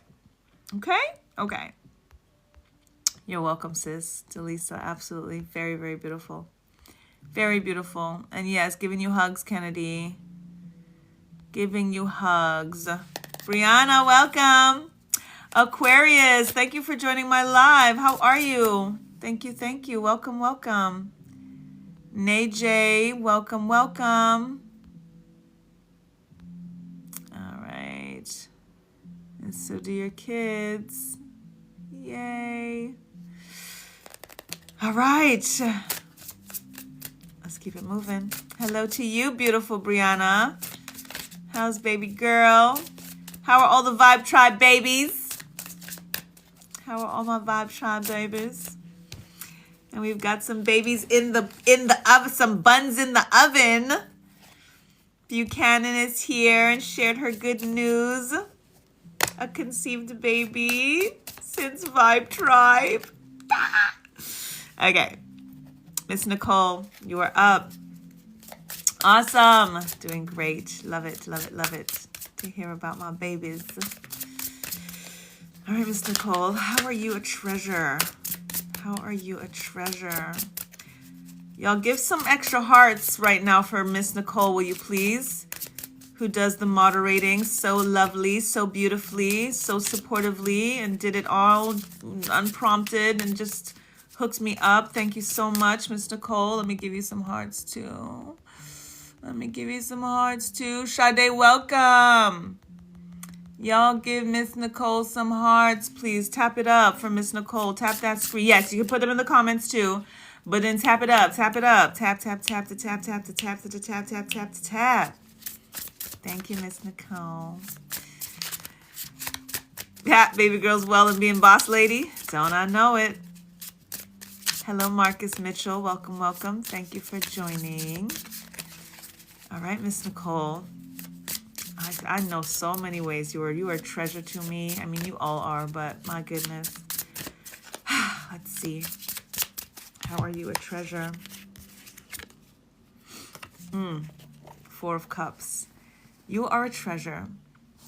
Okay. Okay. You're welcome, sis. Delisa, absolutely. Very, very beautiful. Very beautiful. And yes, giving you hugs, Kennedy. Giving you hugs. Brianna, welcome. Aquarius, thank you for joining my live. How are you? Thank you, thank you. Welcome, welcome. Najay, welcome, welcome. All right. And so do your kids. Yay. All right. Let's keep it moving. Hello to you, beautiful Brianna. How's baby girl? How are all the Vibe Tribe babies? How are all my Vibe Tribe babies? And we've got some babies in the oven, some buns in the oven. Buchanan is here and shared her good news. A conceived baby since Vibe Tribe. Okay. Miss Nicole, you are up. Awesome. Doing great. Love it, love it, love it to hear about my babies. All right, Miss Nicole, how are you a treasure? How are you a treasure? Y'all give some extra hearts right now for Miss Nicole, will you please? Who does the moderating so lovely, so beautifully, so supportively, and did it all unprompted and just hooked me up. Thank you so much, Miss Nicole. Let me give you some hearts too. Let me give you some hearts too. Sade, welcome. Y'all give Miss Nicole some hearts, please. Tap it up for Miss Nicole. Tap that screen. Yes, you can put them in the comments too. But then tap it up. Tap it up. Tap, tap, tap, to tap, tap, to tap, to tap, tap, tap, to tap. Thank you, Miss Nicole. Yeah, baby girl's well and being boss lady. Don't I know it? Hello, Marcus Mitchell. Welcome, welcome. Thank you for joining. All right, Miss Nicole. I know so many ways you are a treasure to me. I mean, you all are, but my goodness. Let's see. How are you a treasure? Four of Cups. You are a treasure.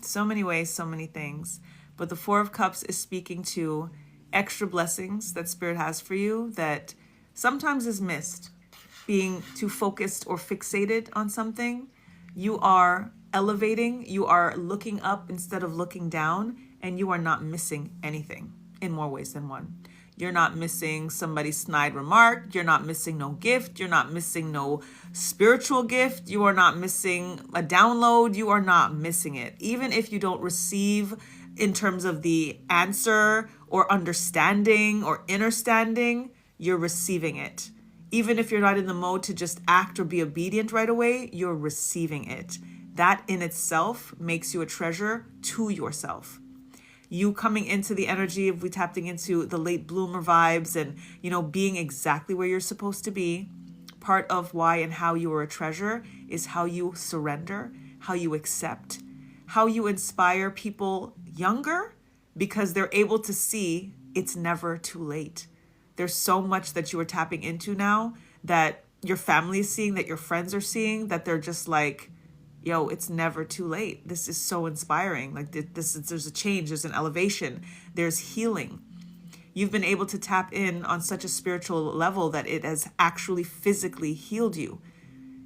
So many ways, so many things. But the Four of Cups is speaking to extra blessings that Spirit has for you that sometimes is missed. Being too focused or fixated on something, you are elevating, you are looking up instead of looking down, and you are not missing anything in more ways than one. You're not missing somebody's snide remark. You're not missing no gift. You're not missing no spiritual gift. You are not missing a download. You are not missing it. Even if you don't receive in terms of the answer or understanding or understanding, you're receiving it. Even if you're not in the mode to just act or be obedient right away, you're receiving it. That in itself makes you a treasure to yourself. You coming into the energy of we tapping into the late bloomer vibes and, being exactly where you're supposed to be. Part of why and how you are a treasure is how you surrender, how you accept, how you inspire people younger because they're able to see it's never too late. There's so much that you are tapping into now that your family is seeing, that your friends are seeing, that they're just like, yo, it's never too late. This is so inspiring. Like there's a change, there's an elevation, there's healing. You've been able to tap in on such a spiritual level that it has actually physically healed you.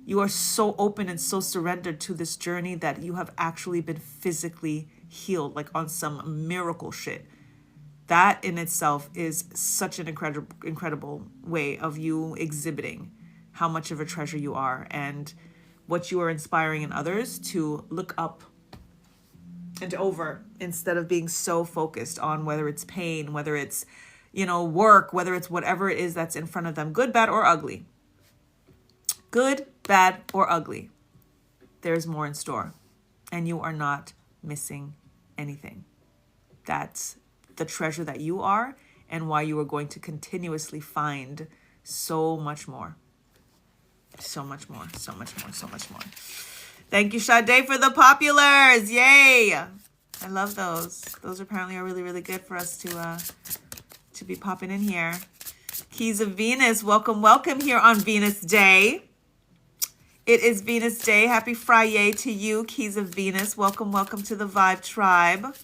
You are so open and so surrendered to this journey that you have actually been physically healed, like on some miracle shit. That in itself is such an incredible way of you exhibiting how much of a treasure you are and what you are inspiring in others to look up and over instead of being so focused on whether it's pain, whether it's, work, whether it's whatever it is that's in front of them, good, bad, or ugly. Good, bad, or ugly. There's more in store and you are not missing anything. That's the treasure that you are and why you are going to continuously find so much more. So much more, so much more, so much more. Thank you, Sade, for the populars. Yay. I love those. Those apparently are really, really good for us to be popping in here. Keys of Venus, welcome, welcome here on Venus Day. It is Venus Day. Happy Friday to you, Keys of Venus. Welcome, welcome to the Vibe Tribe.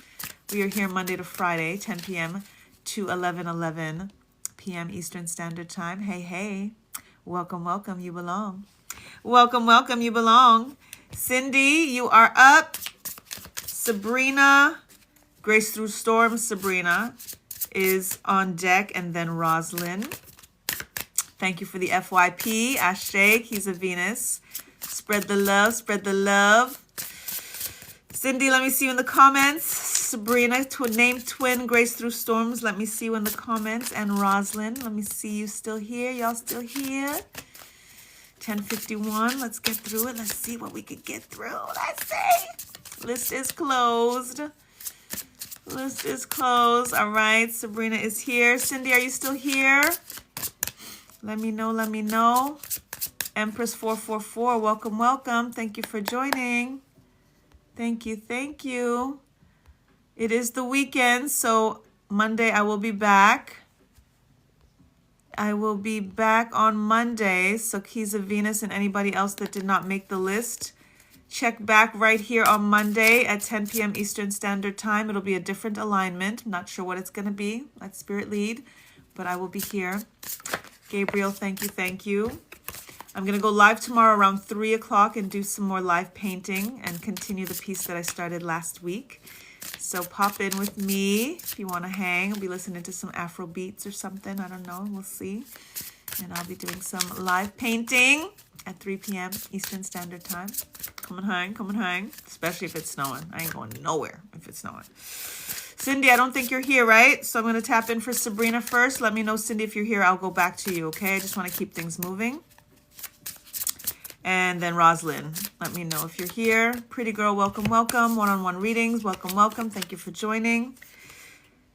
We are here Monday to Friday, 10 p.m. to 11 p.m. Eastern Standard Time. Hey, hey. Welcome, welcome. You belong. Welcome, welcome. You belong. Cindy, you are up. Sabrina, Grace Through Storm, Sabrina is on deck. And then Roslyn. Thank you for the FYP. Ashe, Keys of Venus. Spread the love, spread the love. Cindy, let me see you in the comments. Sabrina, named twin, Grace Through Storms. Let me see you in the comments. And Roslyn, let me see you still here. Y'all still here? 10:51. Let's get through it. Let's see what we could get through. Let's see. List is closed. List is closed. All right. Sabrina is here. Cindy, are you still here? Let me know. Let me know. Empress 444, welcome, welcome. Thank you for joining. Thank you, thank you. It is the weekend, so Monday I will be back. I will be back on Monday. So Keys of Venus and anybody else that did not make the list, check back right here on Monday at 10 p.m. Eastern Standard Time. It'll be a different alignment. I'm not sure what it's going to be. Let Spirit lead, but I will be here. Gabriel, thank you, thank you. I'm going to go live tomorrow around 3 o'clock and do some more live painting and continue the piece that I started last week. So pop in with me if you want to hang. I'll be listening to some Afro beats or something. I don't know. We'll see. And I'll be doing some live painting at 3 p.m. Eastern Standard Time. Come and hang. Come and hang. Especially if it's snowing. I ain't going nowhere if it's snowing. Cindy, I don't think you're here, right? So I'm going to tap in for Sabrina first. Let me know, Cindy, if you're here. I'll go back to you, okay? I just want to keep things moving. And then Rosalind, let me know if you're here. Pretty girl, welcome, welcome. One-on-one readings, welcome, welcome. Thank you for joining.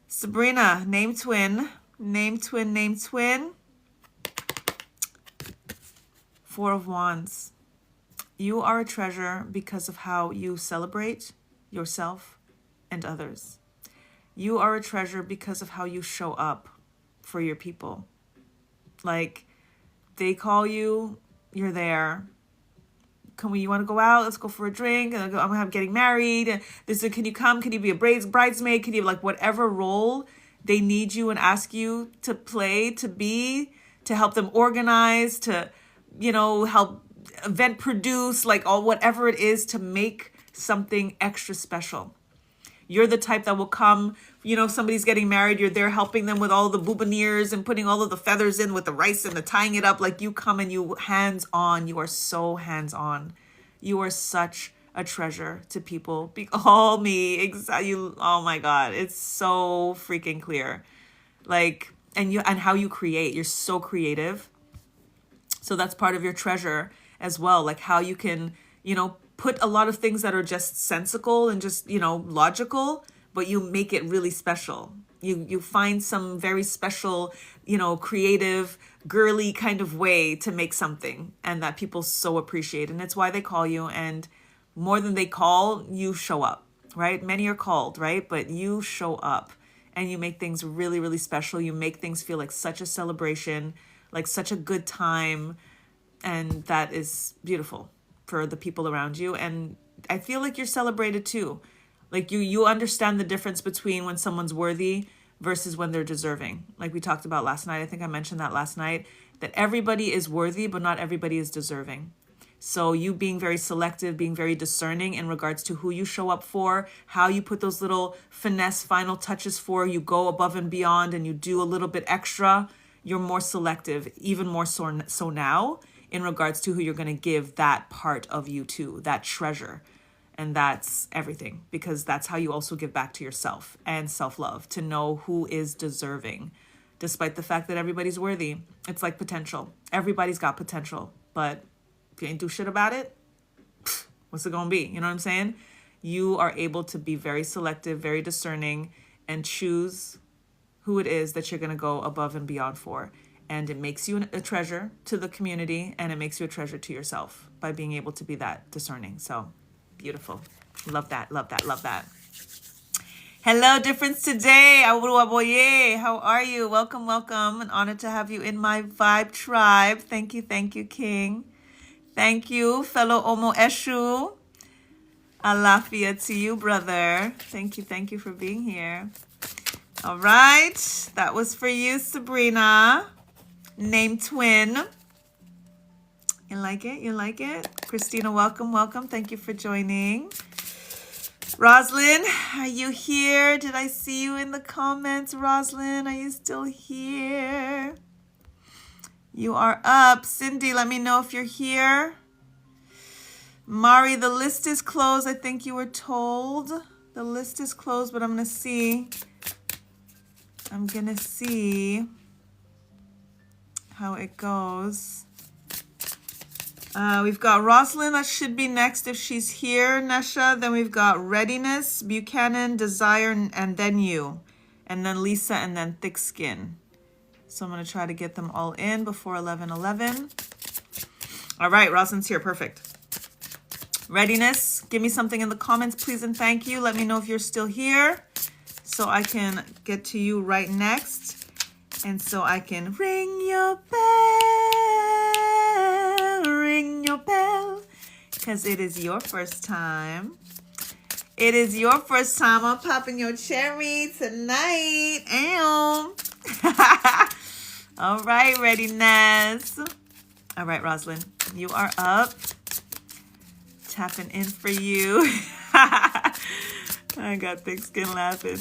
Sabrina, name twin. Name twin, name twin. 4 of Wands. You are a treasure because of how you celebrate yourself and others. You are a treasure because of how you show up for your people. Like, they call you, you're there. You want to go out? Let's go for a drink. I'm getting married. Can you come? Can you be a bridesmaid? Can you, like, whatever role they need you and ask you to play, to be, to help them organize, to, help event produce, like whatever it is to make something extra special. You're the type that will come, somebody's getting married, you're there helping them with all the boutonnieres and putting all of the feathers in with the rice and the tying it up. Like, you come and you hands-on. You are so hands-on. You are such a treasure to people. Oh my God. It's so freaking clear. Like, and how you create. You're so creative. So that's part of your treasure as well. Like, how you can, put a lot of things that are just sensical and just, logical, but you make it really special. You find some very special, creative, girly kind of way to make something, and that people so appreciate. And it's why they call you. And more than they call, you show up, right? Many are called, right? But you show up and you make things really, really special. You make things feel like such a celebration, like such a good time. And that is beautiful for the people around you. And I feel like you're celebrated too. Like, you understand the difference between when someone's worthy versus when they're deserving. Like we talked about last night. I think I mentioned that last night, that everybody is worthy, but not everybody is deserving. So you being very selective, being very discerning in regards to who you show up for, how you put those little finesse final touches for, you go above and beyond and you do a little bit extra. You're more selective, even more so now, in regards to who you're going to give that part of you to, that treasure. And that's everything, because that's how you also give back to yourself and self-love, to know who is deserving, despite the fact that everybody's worthy. It's like potential. Everybody's got potential, but if you ain't do shit about it, what's it going to be? You know what I'm saying? You are able to be very selective, very discerning, and choose who it is that you're going to go above and beyond for. And it makes you a treasure to the community, and it makes you a treasure to yourself by being able to be that discerning. So beautiful. Love that, love that, love that. Hello, Difference Today. How are you? Welcome, welcome. An honor to have you in my vibe tribe. Thank you, King. Thank you, fellow Omo Eshu. Alafia to you, brother. Thank you for being here. All right. That was for you, Sabrina. Name twin. You like it? You like it? Christina, welcome, welcome. Thank you for joining. Rosalind, are you here? Did I see you in the comments, Rosalind? Are you still here? You are up. Cindy, let me know if you're here. Mari, the list is closed. I think you were told. The list is closed, but I'm going to see. I'm going to see how it goes. We've got Rosalind, that should be next if she's here, Nesha. Then we've got Readiness, Buchanan, Desire, and then you. And then Lisa, and then Thick Skin. So I'm going to try to get them all in before 11:11. All right, Rosalind's here. Perfect. Readiness. Give me something in the comments, please, and thank you. Let me know if you're still here so I can get to you right next. And so I can ring your bell, because it is your first time. It is your first time. I'm popping your cherry tonight. All right, readiness. All right, Rosalind, you are up. Tapping in for you. I got thick skin laughing.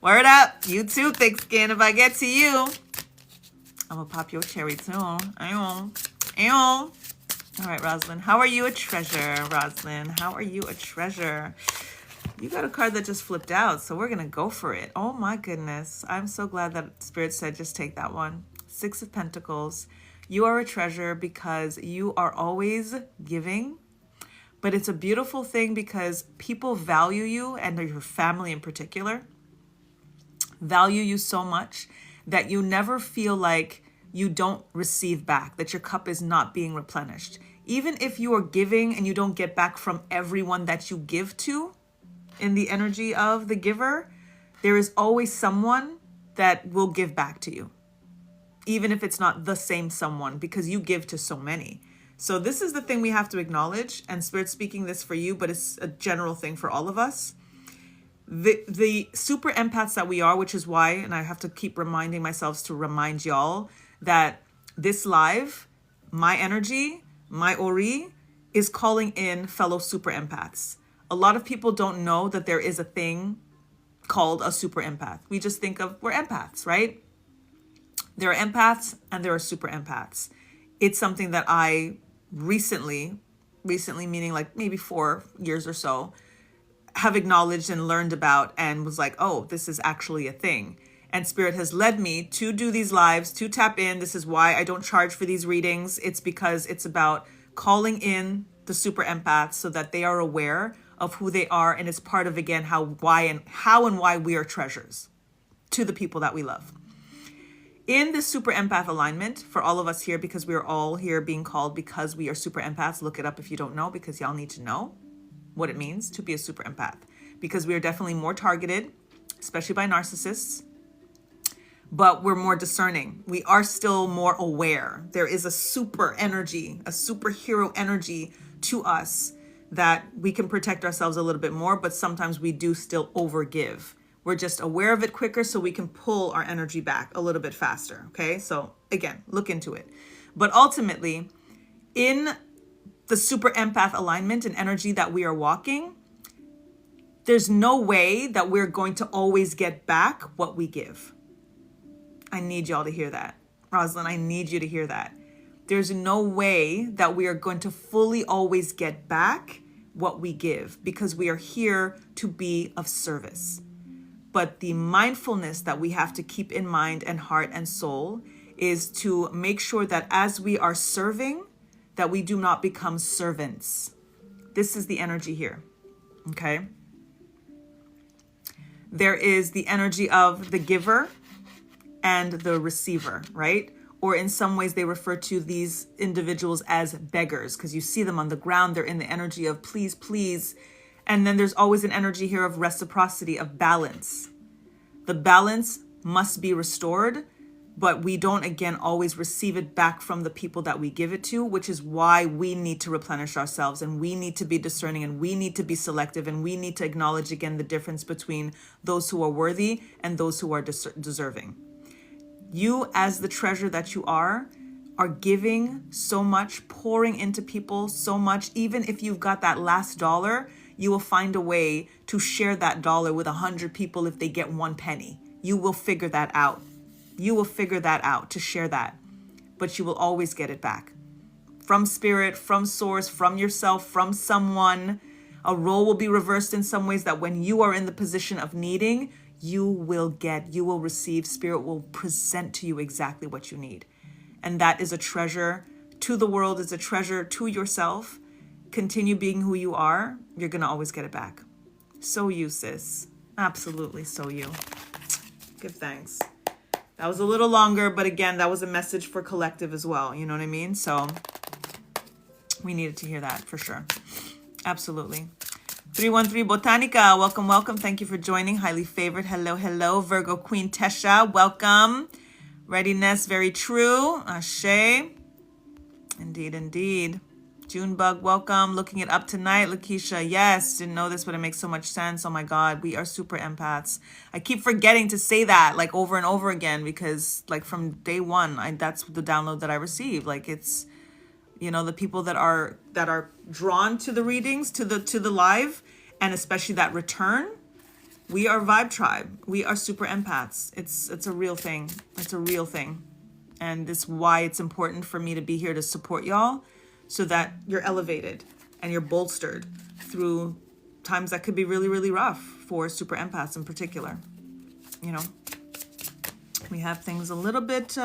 Word up. You too, thick skin. If I get to you, I'm going to pop your cherry too. All right, Rosalind. How are you a treasure, Rosalind? How are you a treasure? You got a card that just flipped out, so we're going to go for it. Oh, my goodness. I'm so glad that Spirit said just take that one. 6 of Pentacles. You are a treasure because you are always giving. But it's a beautiful thing because people value you, and your family in particular value you so much that you never feel like you don't receive back, that your cup is not being replenished. Even if you are giving and you don't get back from everyone that you give to in the energy of the giver, there is always someone that will give back to you, even if it's not the same someone, because you give to so many. So this is the thing we have to acknowledge, and Spirit's speaking this for you, but it's a general thing for all of us. The super empaths that we are, which is why, and I have to keep reminding myself to remind y'all that this live, my energy, my Ori, is calling in fellow super empaths. A lot of people don't know that there is a thing called a super empath. We just think of, we're empaths, right? There are empaths and there are super empaths. It's something that I recently meaning like maybe 4 years or so, have acknowledged and learned about and was like, oh, this is actually a thing. And Spirit has led me to do these lives, to tap in. This is why I don't charge for these readings. It's because it's about calling in the super empaths so that they are aware of who they are. And it's part of, again, how and why we are treasures to the people that we love. In this super empath alignment, for all of us here, because we are all here being called because we are super empaths, look it up if you don't know, because y'all need to know what it means to be a super empath, because we are definitely more targeted, especially by narcissists, but we're more discerning. We are still more aware. There is a super energy, a superhero energy to us that we can protect ourselves a little bit more, but sometimes we do still overgive. We're just aware of it quicker so we can pull our energy back a little bit faster, okay? So again, look into it. But ultimately, in the super empath alignment and energy that we are walking, there's no way that we're going to always get back what we give. I need y'all to hear that. Rosalind, I need you to hear that. There's no way that we are going to fully always get back what we give, because we are here to be of service. But the mindfulness that we have to keep in mind and heart and soul is to make sure that as we are serving, that we do not become servants. This is the energy here, okay? There is the energy of the giver and the receiver, right? Or in some ways they refer to these individuals as beggars, because you see them on the ground, they're in the energy of please, please. And then there's always an energy here of reciprocity, of balance. The balance must be restored, but we don't, again, always receive it back from the people that we give it to, which is why we need to replenish ourselves, and we need to be discerning, and we need to be selective, and we need to acknowledge, again, the difference between those who are worthy and those who are deserving. You, as the treasure that you are giving so much, pouring into people so much. Even if you've got that last dollar, you will find a way to share that dollar with 100 people if they get 1 penny. You will figure that out. You will figure that out to share that. But you will always get it back. From Spirit, from Source, from yourself, from someone. A role will be reversed in some ways that when you are in the position of needing, you will receive. Spirit will present to you exactly what you need. And that is a treasure to the world, is a treasure to yourself. Continue being who you are. You're going to always get it back. So you, sis. Absolutely so you. Give thanks. That was a little longer, but again, that was a message for collective as well. You know what I mean? So we needed to hear that for sure. Absolutely. 313 Botanica, welcome, welcome. Thank you for joining. Highly favored. Hello, hello. Virgo Queen Tesha, welcome. Readiness, very true. Ashe. Indeed, indeed. Junebug, welcome. Looking it up tonight. Lakeisha, yes. Didn't know this, but it makes so much sense. Oh my God, we are super empaths. I keep forgetting to say that like over and over again because like from day one, that's the download that I received. Like it's, you know, the people that are drawn to the readings, to the live, and especially that return. We are Vibe Tribe. We are super empaths. It's a real thing. It's a real thing. And this is why it's important for me to be here to support y'all so that you're elevated and you're bolstered through times that could be really, really rough for super empaths in particular. You know, we have things a little bit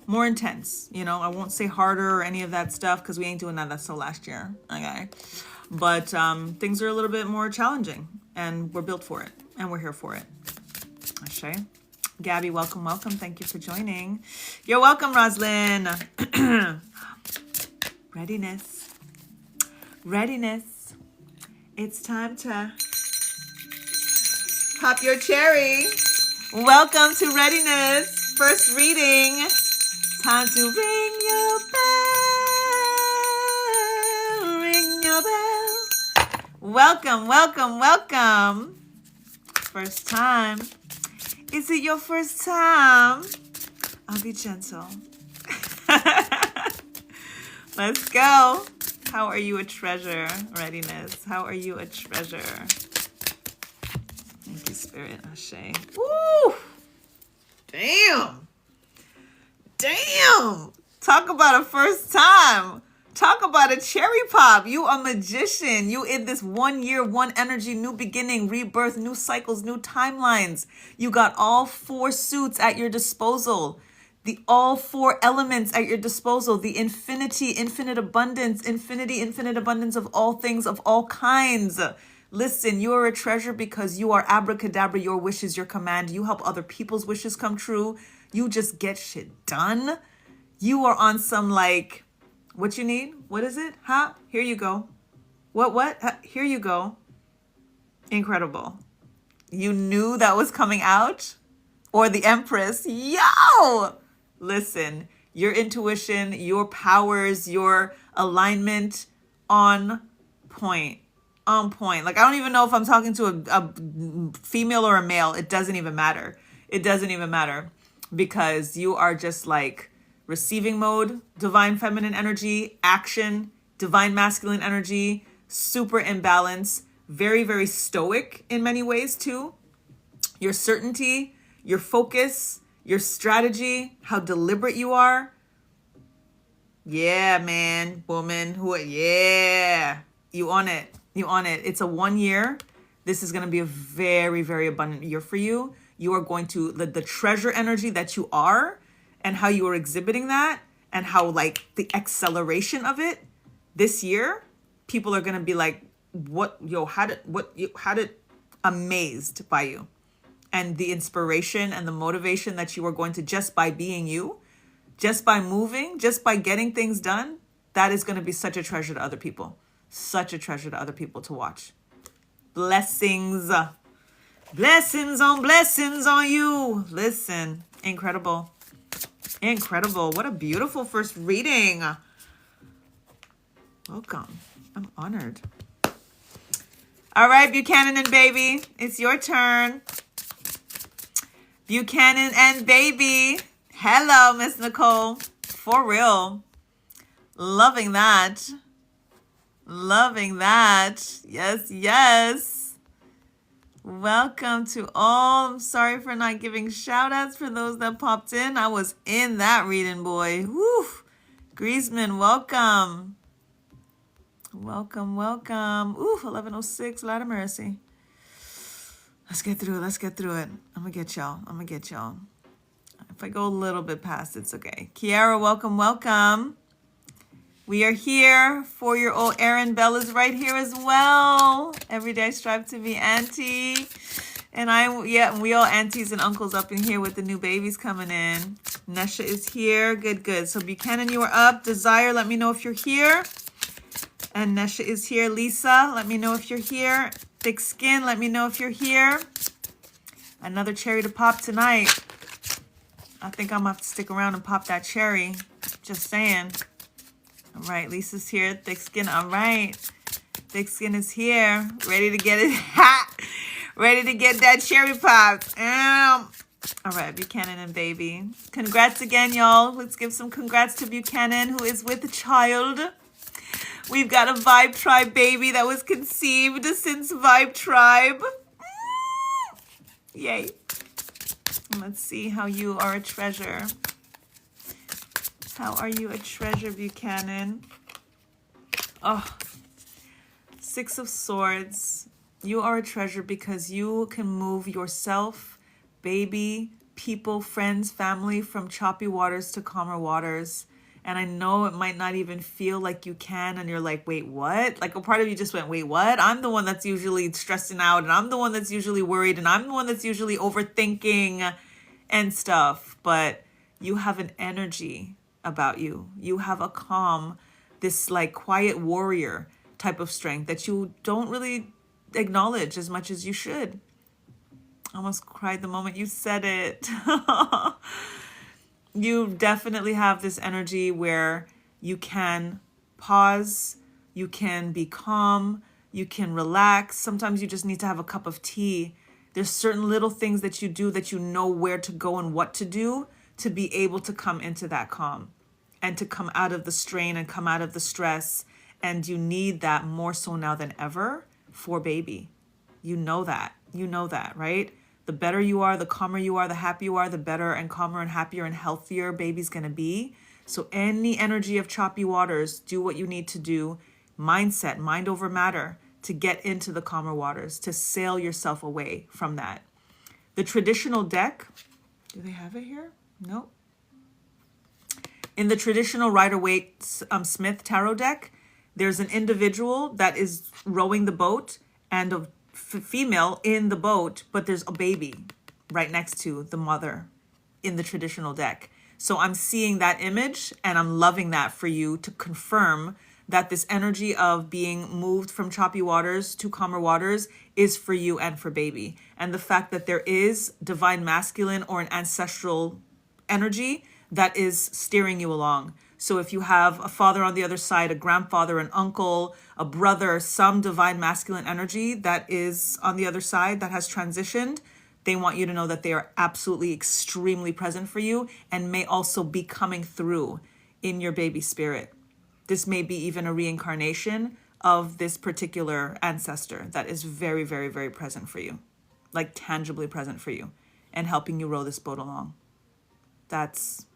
more intense. You know, I won't say harder or any of that stuff because we ain't doing that. That's till last year. Okay. But things are a little bit more challenging and we're built for it and we're here for it. Ashe. Gabby, welcome, welcome. Thank you for joining. You're welcome, Roslyn. Readiness. Readiness. It's time to pop your cherry. Welcome to Readiness. First reading. Time to ring your bell. Ring your bell. Welcome, welcome, welcome. First time. Is it your first time? I'll be gentle. Let's go. How are you a treasure? Readiness. How are you a treasure? Thank you, Spirit. Ashe. Woo! Damn. Damn. Talk about a first time. Talk about a cherry pop. You a magician. You in this 1 year, one energy, new beginning, rebirth, new cycles, new timelines. You got all 4 suits at your disposal. All 4 elements at your disposal. The infinity, infinite abundance, infinite abundance of all things, of all kinds. Listen, you are a treasure because you are abracadabra. Your wish is your command. You help other people's wishes come true. You just get shit done. You are on some like, what you need? What is it? Huh? Here you go. What? Here you go. Incredible. You knew that was coming out? Or the Empress? Yo! Listen, your intuition, your powers, your alignment on point. On point. Like, I don't even know if I'm talking to a female or a male. It doesn't even matter. It doesn't even matter. Because you are just like receiving mode, divine feminine energy, action, divine masculine energy, super in balance, very, very stoic in many ways too. Your certainty, your focus, your strategy, how deliberate you are. Yeah, man, woman, yeah, you on it. You on it. It's a 1 year. This is going to be a very, very abundant year for you. You are going to, the treasure energy that you are and how you are exhibiting that and how like the acceleration of it this year, people are going to be like, how did amazed by you and the inspiration and the motivation that you are going to just by being you, just by moving, just by getting things done. That is going to be such a treasure to other people, such a treasure to other people to watch. Blessings. Blessings on you. Listen, incredible. Incredible. What a beautiful first reading. Welcome. I'm honored. All right, Buchanan and Baby, it's your turn. Buchanan and Baby. Hello, Miss Nicole. For real. Loving that. Loving that. Yes, yes. Welcome to all. I'm sorry for not giving shout outs for those that popped in. I was in that reading, boy. Woo. Griezmann, welcome. Welcome, welcome. Ooh, 1106, Lord of mercy. Let's get through it. I'm going to get y'all. If I go a little bit past, it's okay. Kiara, welcome, welcome. We are here. 4-year-old Erin Bell is right here as well. Every day I strive to be Auntie. And we all aunties and uncles up in here with the new babies coming in. Nesha is here. Good, good. So Buchanan, you are up. Desire, let me know if you're here. And Nesha is here. Lisa, let me know if you're here. Thick Skin, let me know if you're here. Another cherry to pop tonight. I think I'm going to have to stick around and pop that cherry. Just saying. All right, Lisa's here. Thick Skin, all right. Thick Skin is here. Ready to get it hot. Ready to get that cherry popped. All right, Buchanan and baby. Congrats again, y'all. Let's give some congrats to Buchanan, who is with a child. We've got a Vibe Tribe baby that was conceived since Vibe Tribe. Yay. Let's see how you are a treasure. How are you a treasure, Buchanan? Oh, Six of Swords. You are a treasure because you can move yourself, baby, people, friends, family from choppy waters to calmer waters. And I know it might not even feel like you can, and you're like, wait, what? Like a part of you just went, wait, what? I'm the one that's usually stressing out, and I'm the one that's usually worried, and I'm the one that's usually overthinking and stuff. But you have an energy about you. You have a calm, this like quiet warrior type of strength that you don't really acknowledge as much as you should. I almost cried the moment you said it. You definitely have this energy where you can pause, you can be calm, you can relax. Sometimes you just need to have a cup of tea. There's certain little things that you do that you know where to go and what to do to be able to come into that calm and to come out of the strain and come out of the stress. And you need that more so now than ever for baby. You know that, right? The better you are, the calmer you are, the happier you are, the better and calmer and happier and healthier baby's going to be. So any energy of choppy waters, do what you need to do. Mindset, mind over matter, to get into the calmer waters, to sail yourself away from that. The traditional deck, do they have it here? Nope. In the traditional Rider-Waite-Smith tarot deck, there's an individual that is rowing the boat and a female in the boat, but there's a baby right next to the mother in the traditional deck. So I'm seeing that image and I'm loving that for you to confirm that this energy of being moved from choppy waters to calmer waters is for you and for baby. And the fact that there is divine masculine or an ancestral energy that is steering you along. So if you have a father on the other side, a grandfather, an uncle, a brother, some divine masculine energy that is on the other side that has transitioned, they want you to know that they are absolutely extremely present for you and may also be coming through in your baby spirit. This may be even a reincarnation of this particular ancestor that is very, very, very present for you, like tangibly present for you and helping you row this boat along. That's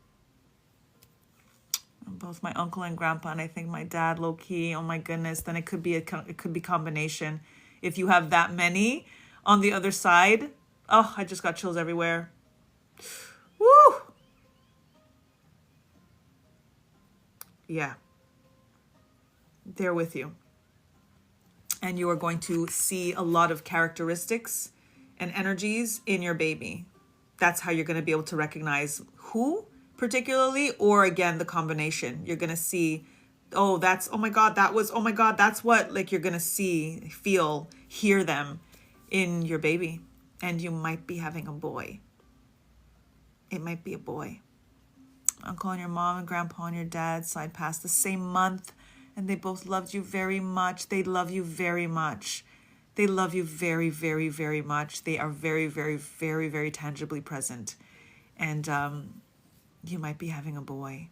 both my uncle and grandpa, and I think my dad, low key. Oh my goodness! Then it could be combination. If you have that many on the other side, oh, I just got chills everywhere. Woo! Yeah, they're with you, and you are going to see a lot of characteristics and energies in your baby. That's how you're going to be able to recognize who particularly, or again, the combination. You're going to see, oh, that's, oh my God, that was, oh my God, that's what, like you're going to see, feel, hear them in your baby. And you might be having a boy. It might be a boy. Uncle and your mom and grandpa and your dad side passed the same month, and they both loved you very much. They love you very much. They love you very, very, very much. They are very, very, very, very tangibly present. And you might be having a boy.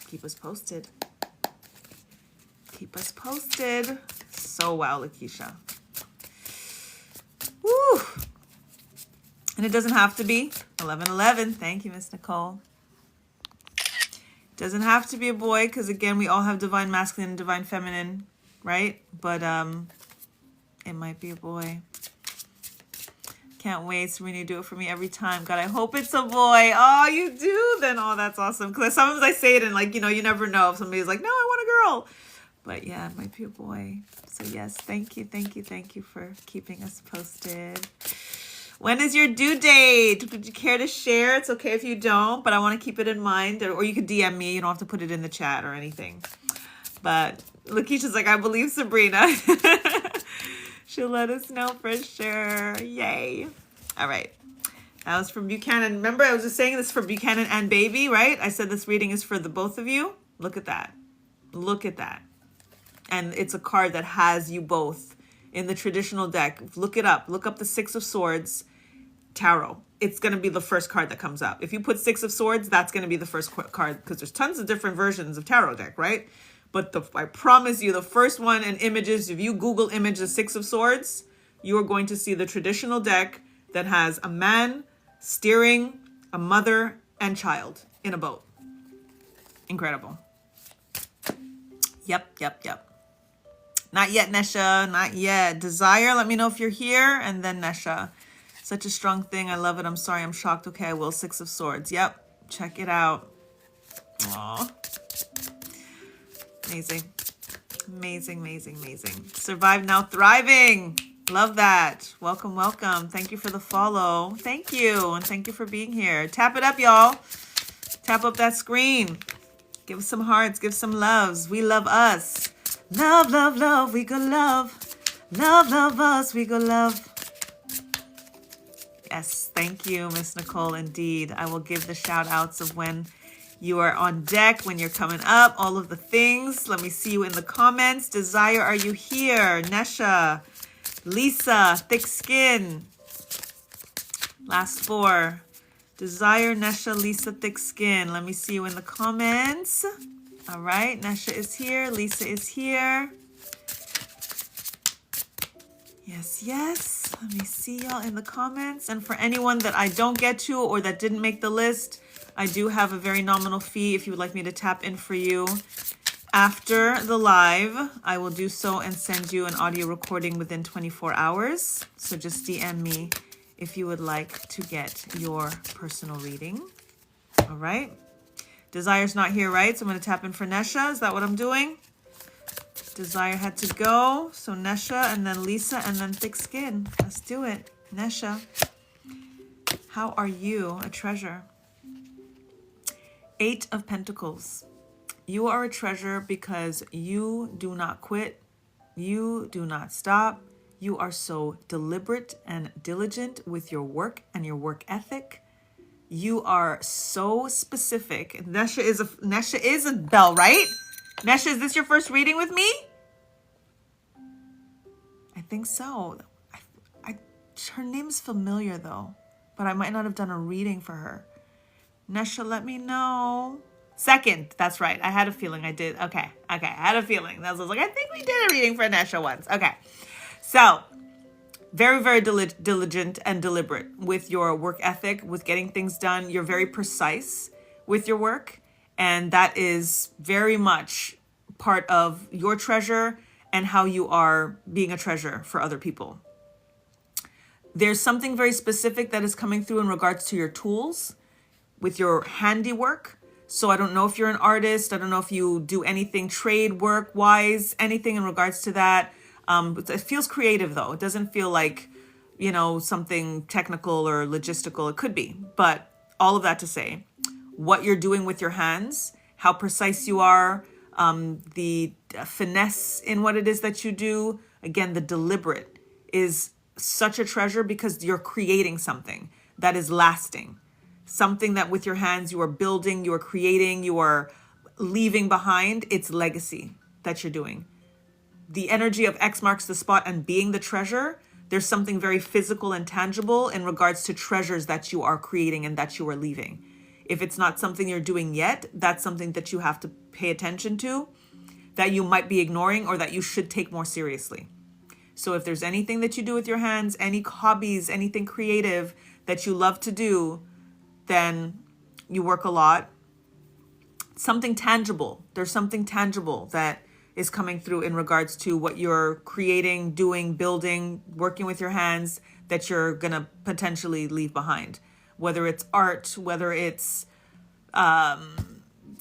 Keep us posted. Keep us posted. So wow, Lakeisha. Woo! And it doesn't have to be 11-11. Thank you, Miss Nicole. It doesn't have to be a boy, because again, we all have divine masculine and divine feminine, right? But it might be a boy. Can't wait. Serena, do it for me every time. God, I hope it's a boy. Oh, you do? Then, oh, that's awesome. Because sometimes I say it and, like, you know, you never know if somebody's like, no, I want a girl. But yeah, it might be a boy. So yes, thank you for keeping us posted. When is your due date? Would you care to share? It's okay if you don't, but I want to keep it in mind. Or you could DM me. You don't have to put it in the chat or anything. But Lakeisha's like, I believe Sabrina. She'll let us know for sure. Yay. All right. That was from Buchanan. Remember, I was just saying this for Buchanan and Baby, right? I said this reading is for the both of you. Look at that. Look at that. And it's a card that has you both in the traditional deck. Look it up. Look up the Six of Swords tarot. It's going to be the first card that comes up. If you put Six of Swords, that's going to be the first card, because there's tons of different versions of tarot deck, right? But I promise you, the first one in images, if you Google image the Six of Swords, you are going to see the traditional deck that has a man steering a mother and child in a boat. Incredible. Yep. Not yet, Nesha. Not yet. Desire, let me know if you're here. And then Nesha. Such a strong thing. I love it. I'm sorry. I'm shocked. Okay, I will. Six of Swords. Yep. Check it out. Aw. Amazing. Amazing. Survive Now Thriving. Love that. Welcome. Thank you for the follow. Thank you. And thank you for being here. Tap it up, y'all. Tap up that screen. Give us some hearts. Give some loves. We love us. Love. We go love. Love us. We go love. Yes. Thank you, Miss Nicole. Indeed. I will give the shout outs of when you are on deck, when you're coming up, all of the things. Let me see you in the comments. Desire, are you here? Nesha. Lisa, Thick Skin. Last four. Desire, Nesha, Lisa, Thick Skin. Let me see you in the comments. All right, Nesha is here. Lisa is here. Yes. Let me see y'all in the comments. And for anyone that I don't get to or that didn't make the list, I do have a very nominal fee if you would like me to tap in for you. After the live, I will do so and send you an audio recording within 24 hours. So just DM me if you would like to get your personal reading. All right. Desire's not here, right? So I'm going to tap in for Nesha. Is that what I'm doing? Desire had to go. So Nesha and then Lisa and then Thick Skin. Let's do it. Nesha, how are you? A treasure. Eight of Pentacles. You are a treasure because you do not quit. You do not stop. You are so deliberate and diligent with your work and your work ethic. You are so specific. Nesha is a bell, right? Nesha, is this your first reading with me? I think so. Her name's familiar though, but I might not have done a reading for her. Nesha, let me know. Second, that's right. I had a feeling I did. Okay. I had a feeling. I was like, I think we did a reading for Nesha once. Okay. So, very diligent and deliberate with your work ethic, with getting things done. You're very precise with your work. And that is very much part of your treasure and how you are being a treasure for other people. There's something very specific that is coming through in regards to your tools with your handiwork. So I don't know if you're an artist. I don't know if you do anything trade work wise, anything in regards to that. It feels creative though. It doesn't feel like, something technical or logistical. It could be, but all of that to say, what you're doing with your hands, how precise you are, the finesse in what it is that you do. Again, the deliberate is such a treasure because you're creating something that is lasting. Something that with your hands you are building, you are creating, you are leaving behind. It's legacy that you're doing. The energy of X marks the spot and being the treasure, there's something very physical and tangible in regards to treasures that you are creating and that you are leaving. If it's not something you're doing yet, that's something that you have to pay attention to, that you might be ignoring or that you should take more seriously. So if there's anything that you do with your hands, any hobbies, anything creative that you love to do, then you work a lot. Something tangible. There's something tangible that is coming through in regards to what you're creating, doing, building, working with your hands that you're going to potentially leave behind. Whether it's art, whether it's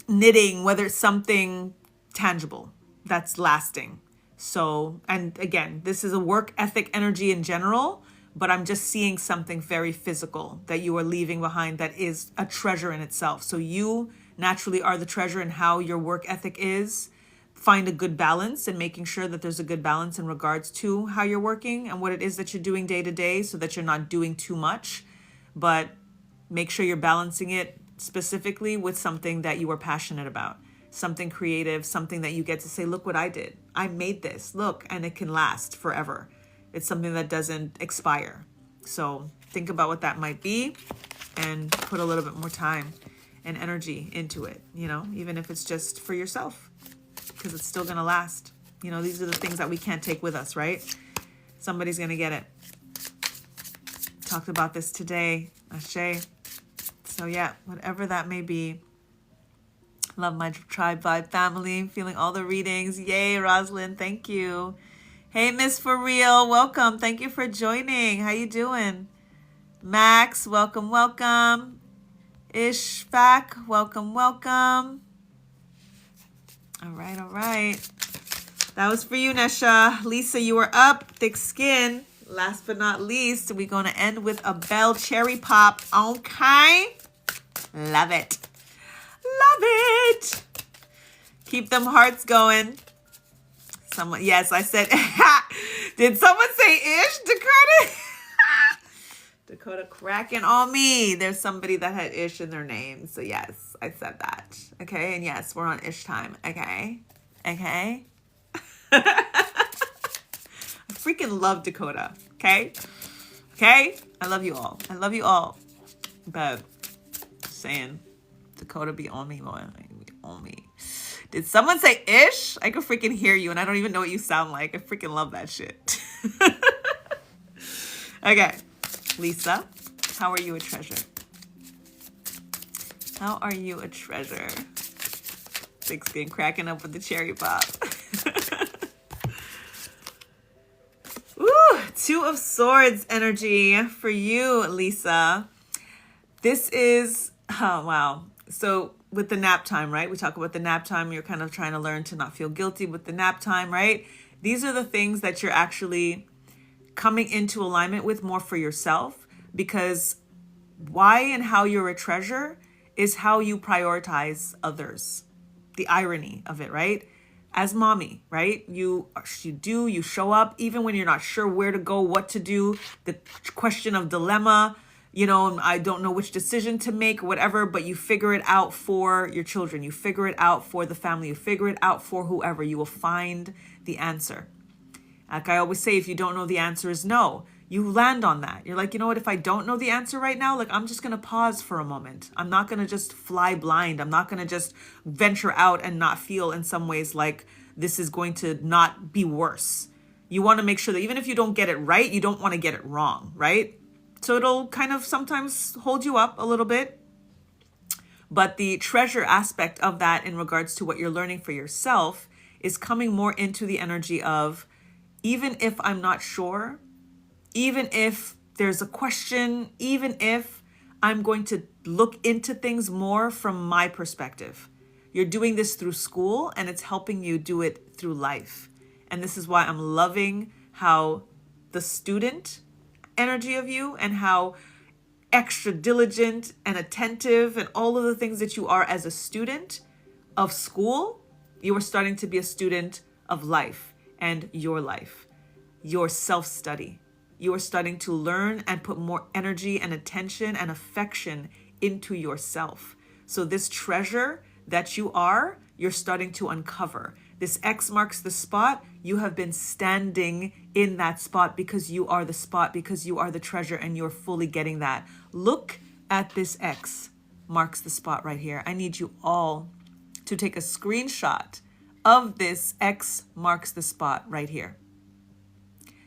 knitting, whether it's something tangible that's lasting. So, and again, this is a work ethic energy in general, but I'm just seeing something very physical that you are leaving behind that is a treasure in itself. So you naturally are the treasure in how your work ethic is. Find a good balance and making sure that there's a good balance in regards to how you're working and what it is that you're doing day to day, so that you're not doing too much, but make sure you're balancing it specifically with something that you are passionate about, something creative, something that you get to say, look what I did. I made this, look, and it can last forever. It's something that doesn't expire. So think about what that might be and put a little bit more time and energy into it, even if it's just for yourself, because it's still going to last. These are the things that we can't take with us, right? Somebody's going to get it. Talked about this today, Ashe. So yeah, whatever that may be. Love my Tribe Vibe family. Feeling all the readings. Yay, Rosalind. Thank you. Hey, Miss For Real. Welcome. Thank you for joining. How you doing? Max, welcome, welcome. Ishfaq, welcome, welcome. All right, all right. That was for you, Nesha. Lisa, you were up. Thick skin. Last but not least, we're going to end with a Bell Cherry Pop. Okay? Love it. Love it. Keep them hearts going. Someone, yes, I said, did someone say ish, Dakota? Dakota cracking on me. There's somebody that had ish in their name. So yes, I said that. Okay, and yes, we're on ish time. Okay? Okay? I freaking love Dakota. Okay? Okay? I love you all. I love you all. But saying Dakota be on me, boy. Be on me. Did someone say ish? I can freaking hear you and I don't even know what you sound like. I freaking love that shit. Okay. Lisa, how are you a treasure? How are you a treasure? Thick skin cracking up with the cherry pop. Ooh, Two of Swords energy for you, Lisa. This is, oh, wow. So with the nap time, right? We talk about the nap time. You're kind of trying to learn to not feel guilty with the nap time, right? These are the things that you're actually coming into alignment with more for yourself, because why and how you're a treasure is how you prioritize others. The irony of it, right? As mommy, right? You show up even when you're not sure where to go, what to do, the question of dilemma, I don't know which decision to make, whatever, but you figure it out for your children. You figure it out for the family. You figure it out for whoever. You will find the answer. Like I always say, if you don't know the answer is no, you land on that. You're like, you know what? If I don't know the answer right now, I'm just going to pause for a moment. I'm not going to just fly blind. I'm not going to just venture out and not feel in some ways like this is going to not be worse. You want to make sure that even if you don't get it right, you don't want to get it wrong, right? So it'll kind of sometimes hold you up a little bit. But the treasure aspect of that in regards to what you're learning for yourself is coming more into the energy of, even if I'm not sure, even if there's a question, even if I'm going to look into things more from my perspective. You're doing this through school and it's helping you do it through life. And this is why I'm loving how the student energy of you and how extra diligent and attentive and all of the things that you are as a student of school, you are starting to be a student of life and your life, your self-study. You are starting to learn and put more energy and attention and affection into yourself. So this treasure that you are, you're starting to uncover. This X marks the spot. You have been standing in that spot because you are the spot, because you are the treasure, and you're fully getting that. Look at this X marks the spot right here. I need you all to take a screenshot of this X marks the spot right here.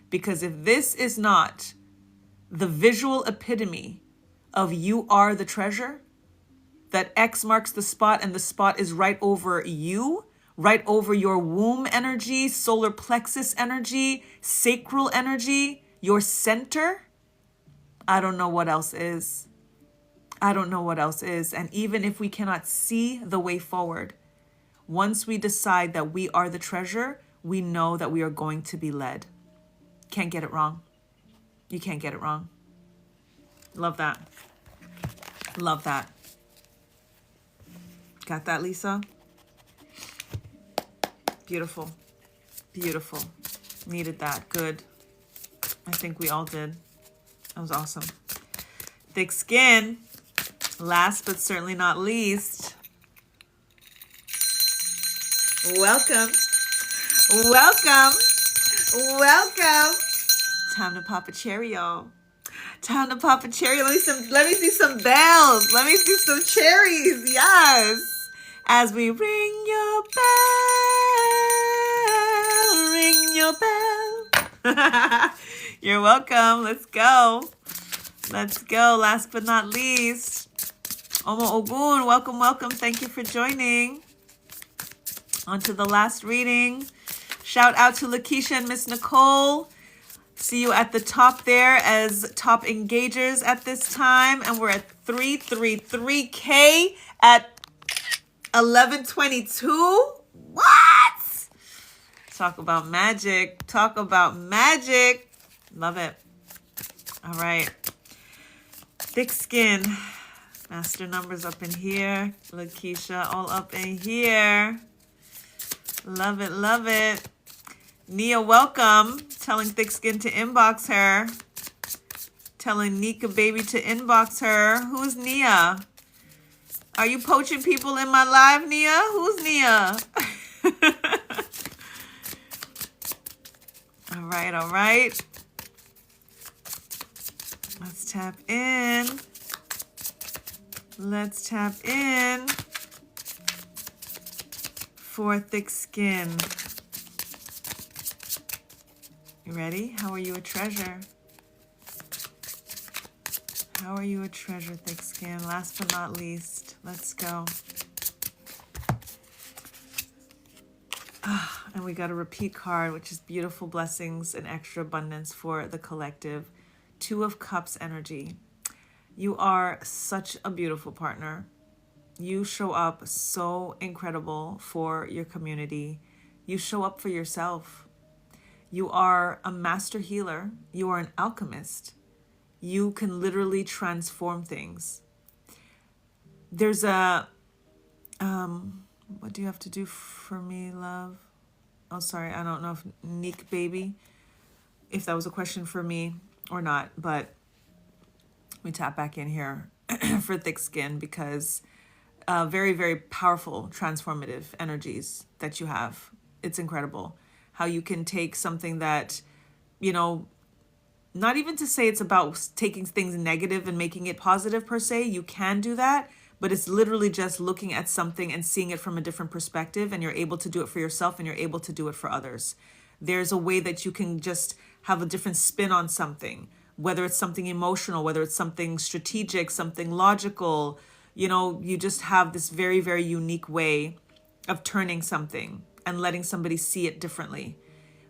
Because if this is not the visual epitome of you are the treasure, that X marks the spot and the spot is right over you, right over your womb energy, solar plexus energy, sacral energy, your center, I don't know what else is. I don't know what else is. And even if we cannot see the way forward, Once we decide that we are the treasure, we know that we are going to be led. Can't get it wrong. You can't get it wrong. Love that. Love that. Got that, Lisa? Beautiful. Beautiful. Needed that. Good. I think we all did. That was awesome. Thick skin. Last but certainly not least. Welcome. Welcome. Welcome. Time to pop a cherry, y'all. Time to pop a cherry. Let me see some bells. Let me see some cherries. Yes. As we ring your bell. Ring your bell. You're welcome. Let's go. Let's go. Last but not least. Omo Ogun. Welcome, welcome. Thank you for joining. On to the last reading. Shout out to Lakeisha and Miss Nicole. See you at the top there as top engagers at this time. And we're at 333K at 11:22. What? Talk about magic. Talk about magic. Love it. All right. Thick skin. Master numbers up in here. Lakeisha all up in here. Love it. Love it. Nia, welcome. Telling Thick Skin to inbox her. Telling Nika Baby to inbox her. Who's Nia? Are you poaching people in my live, Nia? Who's Nia? All right, all right. Let's tap in. Let's tap in for Thick Skin. You ready? How are you a treasure? How are you a treasure, Thick Skin? Last but not least, let's go. And we got a repeat card, which is beautiful blessings and extra abundance for the collective. 2 of Cups energy. You are such a beautiful partner. You show up so incredible for your community. You show up for yourself. You are a master healer. You are an alchemist. You can literally transform things. There's a, what do you have to do for me, love? Oh, sorry. I don't know if Neek Baby, if that was a question for me or not, but let me tap back in here for Thick Skin because very, very powerful transformative energies that you have. It's incredible how you can take something that, you know, not even to say it's about taking things negative and making it positive per se. You can do that, but it's literally just looking at something and seeing it from a different perspective, and you're able to do it for yourself and you're able to do it for others. There's a way that you can just have a different spin on something, whether it's something emotional, whether it's something strategic, something logical. You know, you just have this very, very unique way of turning something and letting somebody see it differently.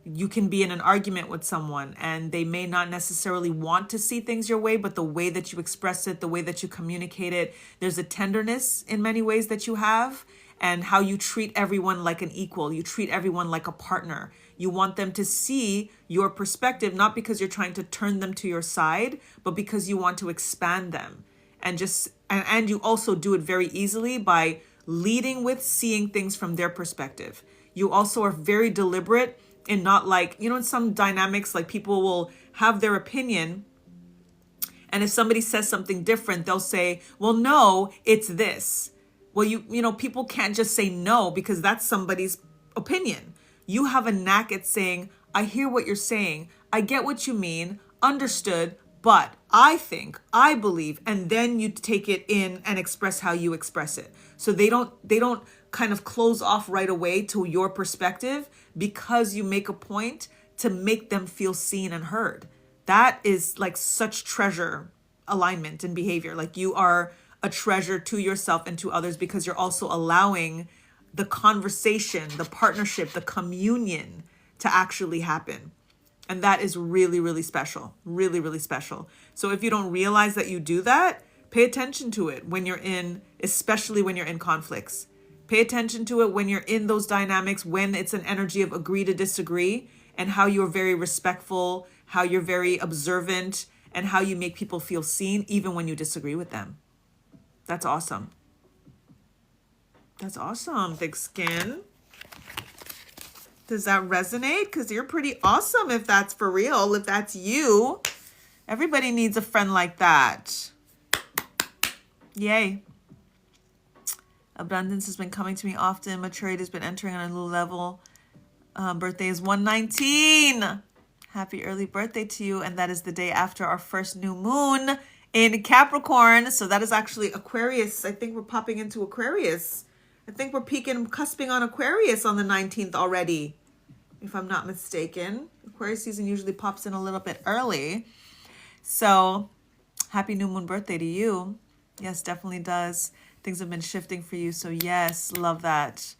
You can be in an argument with someone and they may not necessarily want to see things your way, but the way that you express it, the way that you communicate it, there's a tenderness in many ways that you have, and how you treat everyone like an equal. You treat everyone like a partner. You want them to see your perspective, not because you're trying to turn them to your side, but because you want to expand them. And you also do it very easily by leading with seeing things from their perspective. You also are very deliberate in not, like, you know, in some dynamics, like people will have their opinion, and if somebody says something different, they'll say, well, no, it's this. Well, you know, people can't just say no because that's somebody's opinion. You have a knack at saying, I hear what you're saying. I get what you mean. Understood. But I think, I believe, and then you take it in and express how you express it. So they don't kind of close off right away to your perspective because you make a point to make them feel seen and heard. That is like such treasure alignment and behavior. Like you are a treasure to yourself and to others because you're also allowing the conversation, the partnership, the communion to actually happen. And that is really, really special. Really, really special. So if you don't realize that you do that, pay attention to it when you're in, especially when you're in conflicts. Pay attention to it when you're in those dynamics, when it's an energy of agree to disagree, and how you're very respectful, how you're very observant, and how you make people feel seen even when you disagree with them. That's awesome. That's awesome, thick skin. Does that resonate? Because you're pretty awesome if that's for real, if that's you. Everybody needs a friend like that. Yay. Abundance has been coming to me often. Maturity has been entering on a new level. Birthday is 119. Happy early birthday to you. And that is the day after our first new moon in Capricorn. So that is actually Aquarius. I think we're popping into Aquarius. I think we're cusping on Aquarius on the 19th already, if I'm not mistaken. Aquarius season usually pops in a little bit early. So happy new moon birthday to you. Yes, definitely does. Things have been shifting for you. So yes, love that.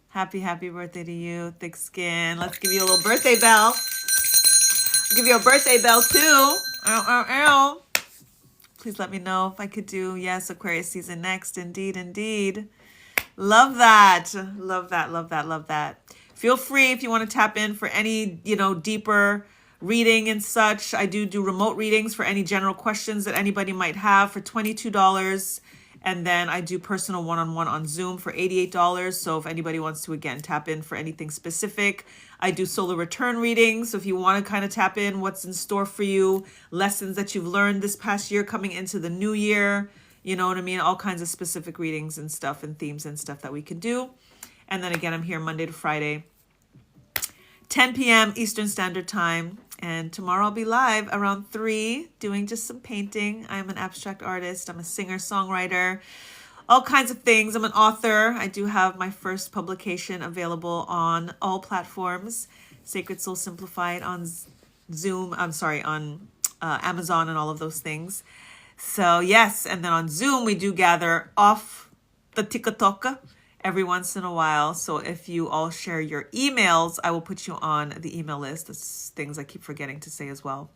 Happy birthday to you, thick skin. Let's give you a little birthday bell. I'll give you a birthday bell too. Ow, ow, ow. Please let me know if I could do, yes, Aquarius season next. Indeed. Love that. Love that. Feel free if you want to tap in for any, deeper reading and such. I do remote readings for any general questions that anybody might have for $22. And then I do personal one-on-one on Zoom for $88. So if anybody wants to, again, tap in for anything specific. I do solar return readings. So if you want to kind of tap in what's in store for you, lessons that you've learned this past year coming into the new year, you know what I mean? All kinds of specific readings and stuff and themes and stuff that we can do. And then again, I'm here Monday to Friday, 10 p.m. Eastern Standard Time. And tomorrow I'll be live around 3 doing just some painting. I'm an abstract artist. I'm a singer, songwriter, all kinds of things. I'm an author. I do have my first publication available on all platforms. Sacred Soul Simplified on on Amazon and all of those things. So yes, and then on Zoom, we do gather off the TikTok every once in a while. So if you all share your emails, I will put you on the email list. That's things I keep forgetting to say as well.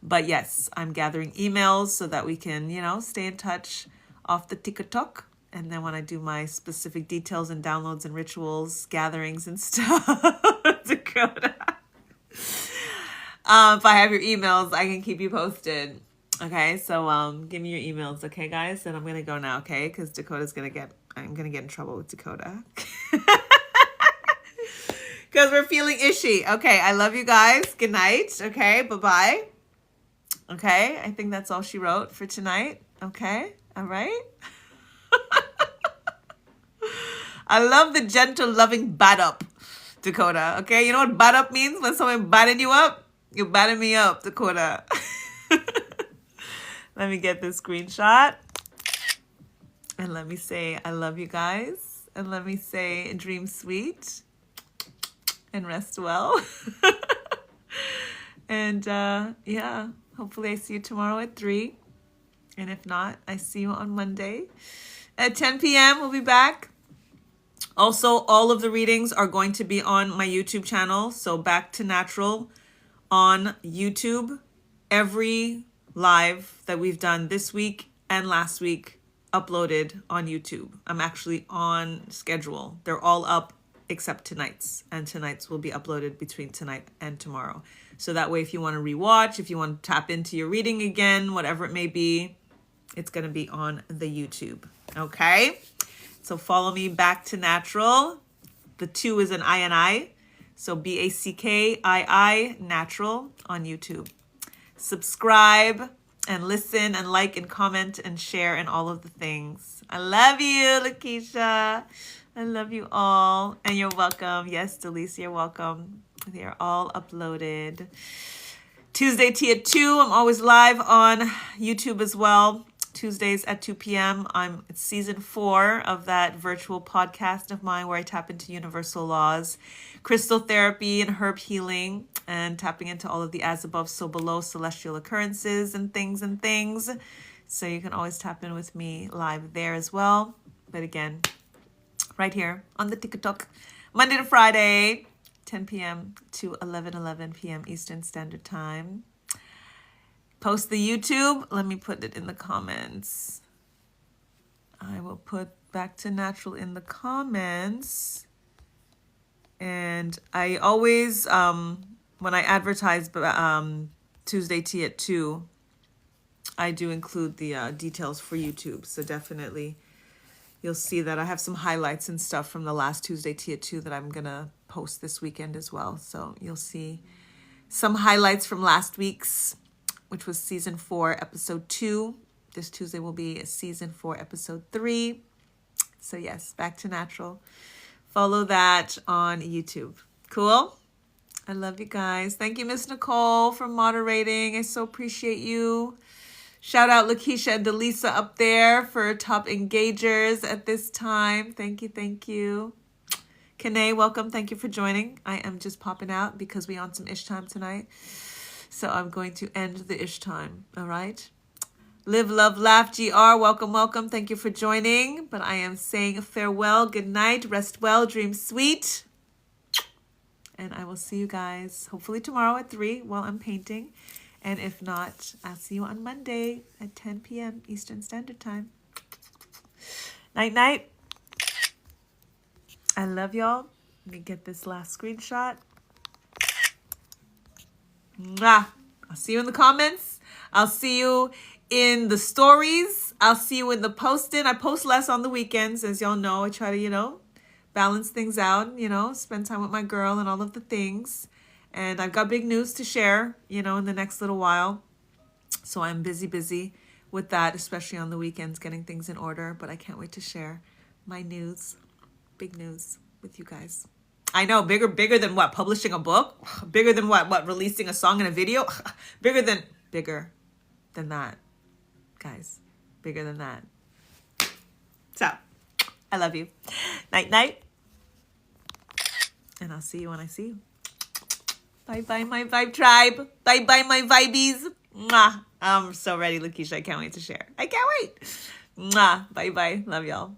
But yes, I'm gathering emails so that we can, stay in touch off the TikTok. And then when I do my specific details and downloads and rituals, gatherings and stuff, Dakota. If I have your emails, I can keep you posted. Okay, so give me your emails, okay, guys? And I'm gonna go now, okay? Because I'm gonna get in trouble with Dakota. Because we're feeling ishy. Okay, I love you guys. Good night. Okay, bye-bye. Okay, I think that's all she wrote for tonight. Okay, all right. I love the gentle, loving bat up, Dakota. Okay, you know what bat up means? When someone batted you up? You batted me up, Dakota. Let me get this screenshot. And let me say, I love you guys. And let me say, dream sweet. And rest well. And yeah, hopefully I see you tomorrow at 3. And if not, I see you on Monday. At 10 p.m., we'll be back. Also, all of the readings are going to be on my YouTube channel. So Back to Natural on YouTube. Every live that we've done this week and last week uploaded on YouTube. I'm actually on schedule. They're all up except tonight's, and tonight's will be uploaded between tonight and tomorrow. So that way, if you want to rewatch, if you want to tap into your reading again, whatever it may be, it's going to be on the YouTube. Okay? So follow me, Back to Natural. The 2 is an I. So BACKII Natural on YouTube. Subscribe and listen and like and comment and share and all of the things. I love you, Lakeisha. I love you all. And you're welcome. Yes, Delise, you're welcome. They are all uploaded. Tuesday tea at 2. I'm always live on YouTube as well. Tuesdays at 2 p.m. It's season 4 of that virtual podcast of mine where I tap into universal laws, crystal therapy, and herb healing, and tapping into all of the as above, so below celestial occurrences and things. So you can always tap in with me live there as well. But again, right here on the TikTok, Monday to Friday, 10 p.m. to 11 p.m. Eastern Standard Time. Post the YouTube. Let me put it in the comments. I will put Back to Natural in the comments. And I always, when I advertise Tuesday Tea at 2, I do include the details for YouTube. So definitely you'll see that I have some highlights and stuff from the last Tuesday Tea at 2 that I'm going to post this weekend as well. So you'll see some highlights from last week's, which was season 4, episode 2. This Tuesday will be season 4, episode 3. So yes, Back to Natural. Follow that on YouTube. Cool? I love you guys. Thank you, Miss Nicole, for moderating. I so appreciate you. Shout out Lakeisha and Delisa up there for top engagers at this time. Thank you, thank you. Kanae, welcome. Thank you for joining. I am just popping out because we on some ish time tonight. So I'm going to end the ish time. All right. Live, love, laugh, GR. Welcome, welcome. Thank you for joining. But I am saying farewell, good night, rest well, dream sweet. And I will see you guys hopefully tomorrow at 3 while I'm painting. And if not, I'll see you on Monday at 10 p.m. Eastern Standard Time. Night, night. I love y'all. Let me get this last screenshot. Mwah. I'll see you in the comments. I'll see you in the stories. I'll see you in the posting. I post less on the weekends. As y'all know, I try to, balance things out, spend time with my girl and all of the things. And I've got big news to share, in the next little while. So I'm busy with that, especially on the weekends, getting things in order. But I can't wait to share my news, big news with you guys. I know, bigger than what? Publishing a book? Bigger than what? Releasing a song and a video? Bigger than that, guys. Bigger than that. So, I love you. Night, night. And I'll see you when I see you. Bye-bye, my Vibe Tribe. Bye-bye, my Vibies. Mwah. I'm so ready, Lakeisha. I can't wait to share. I can't wait. Mwah. Bye-bye. Love y'all.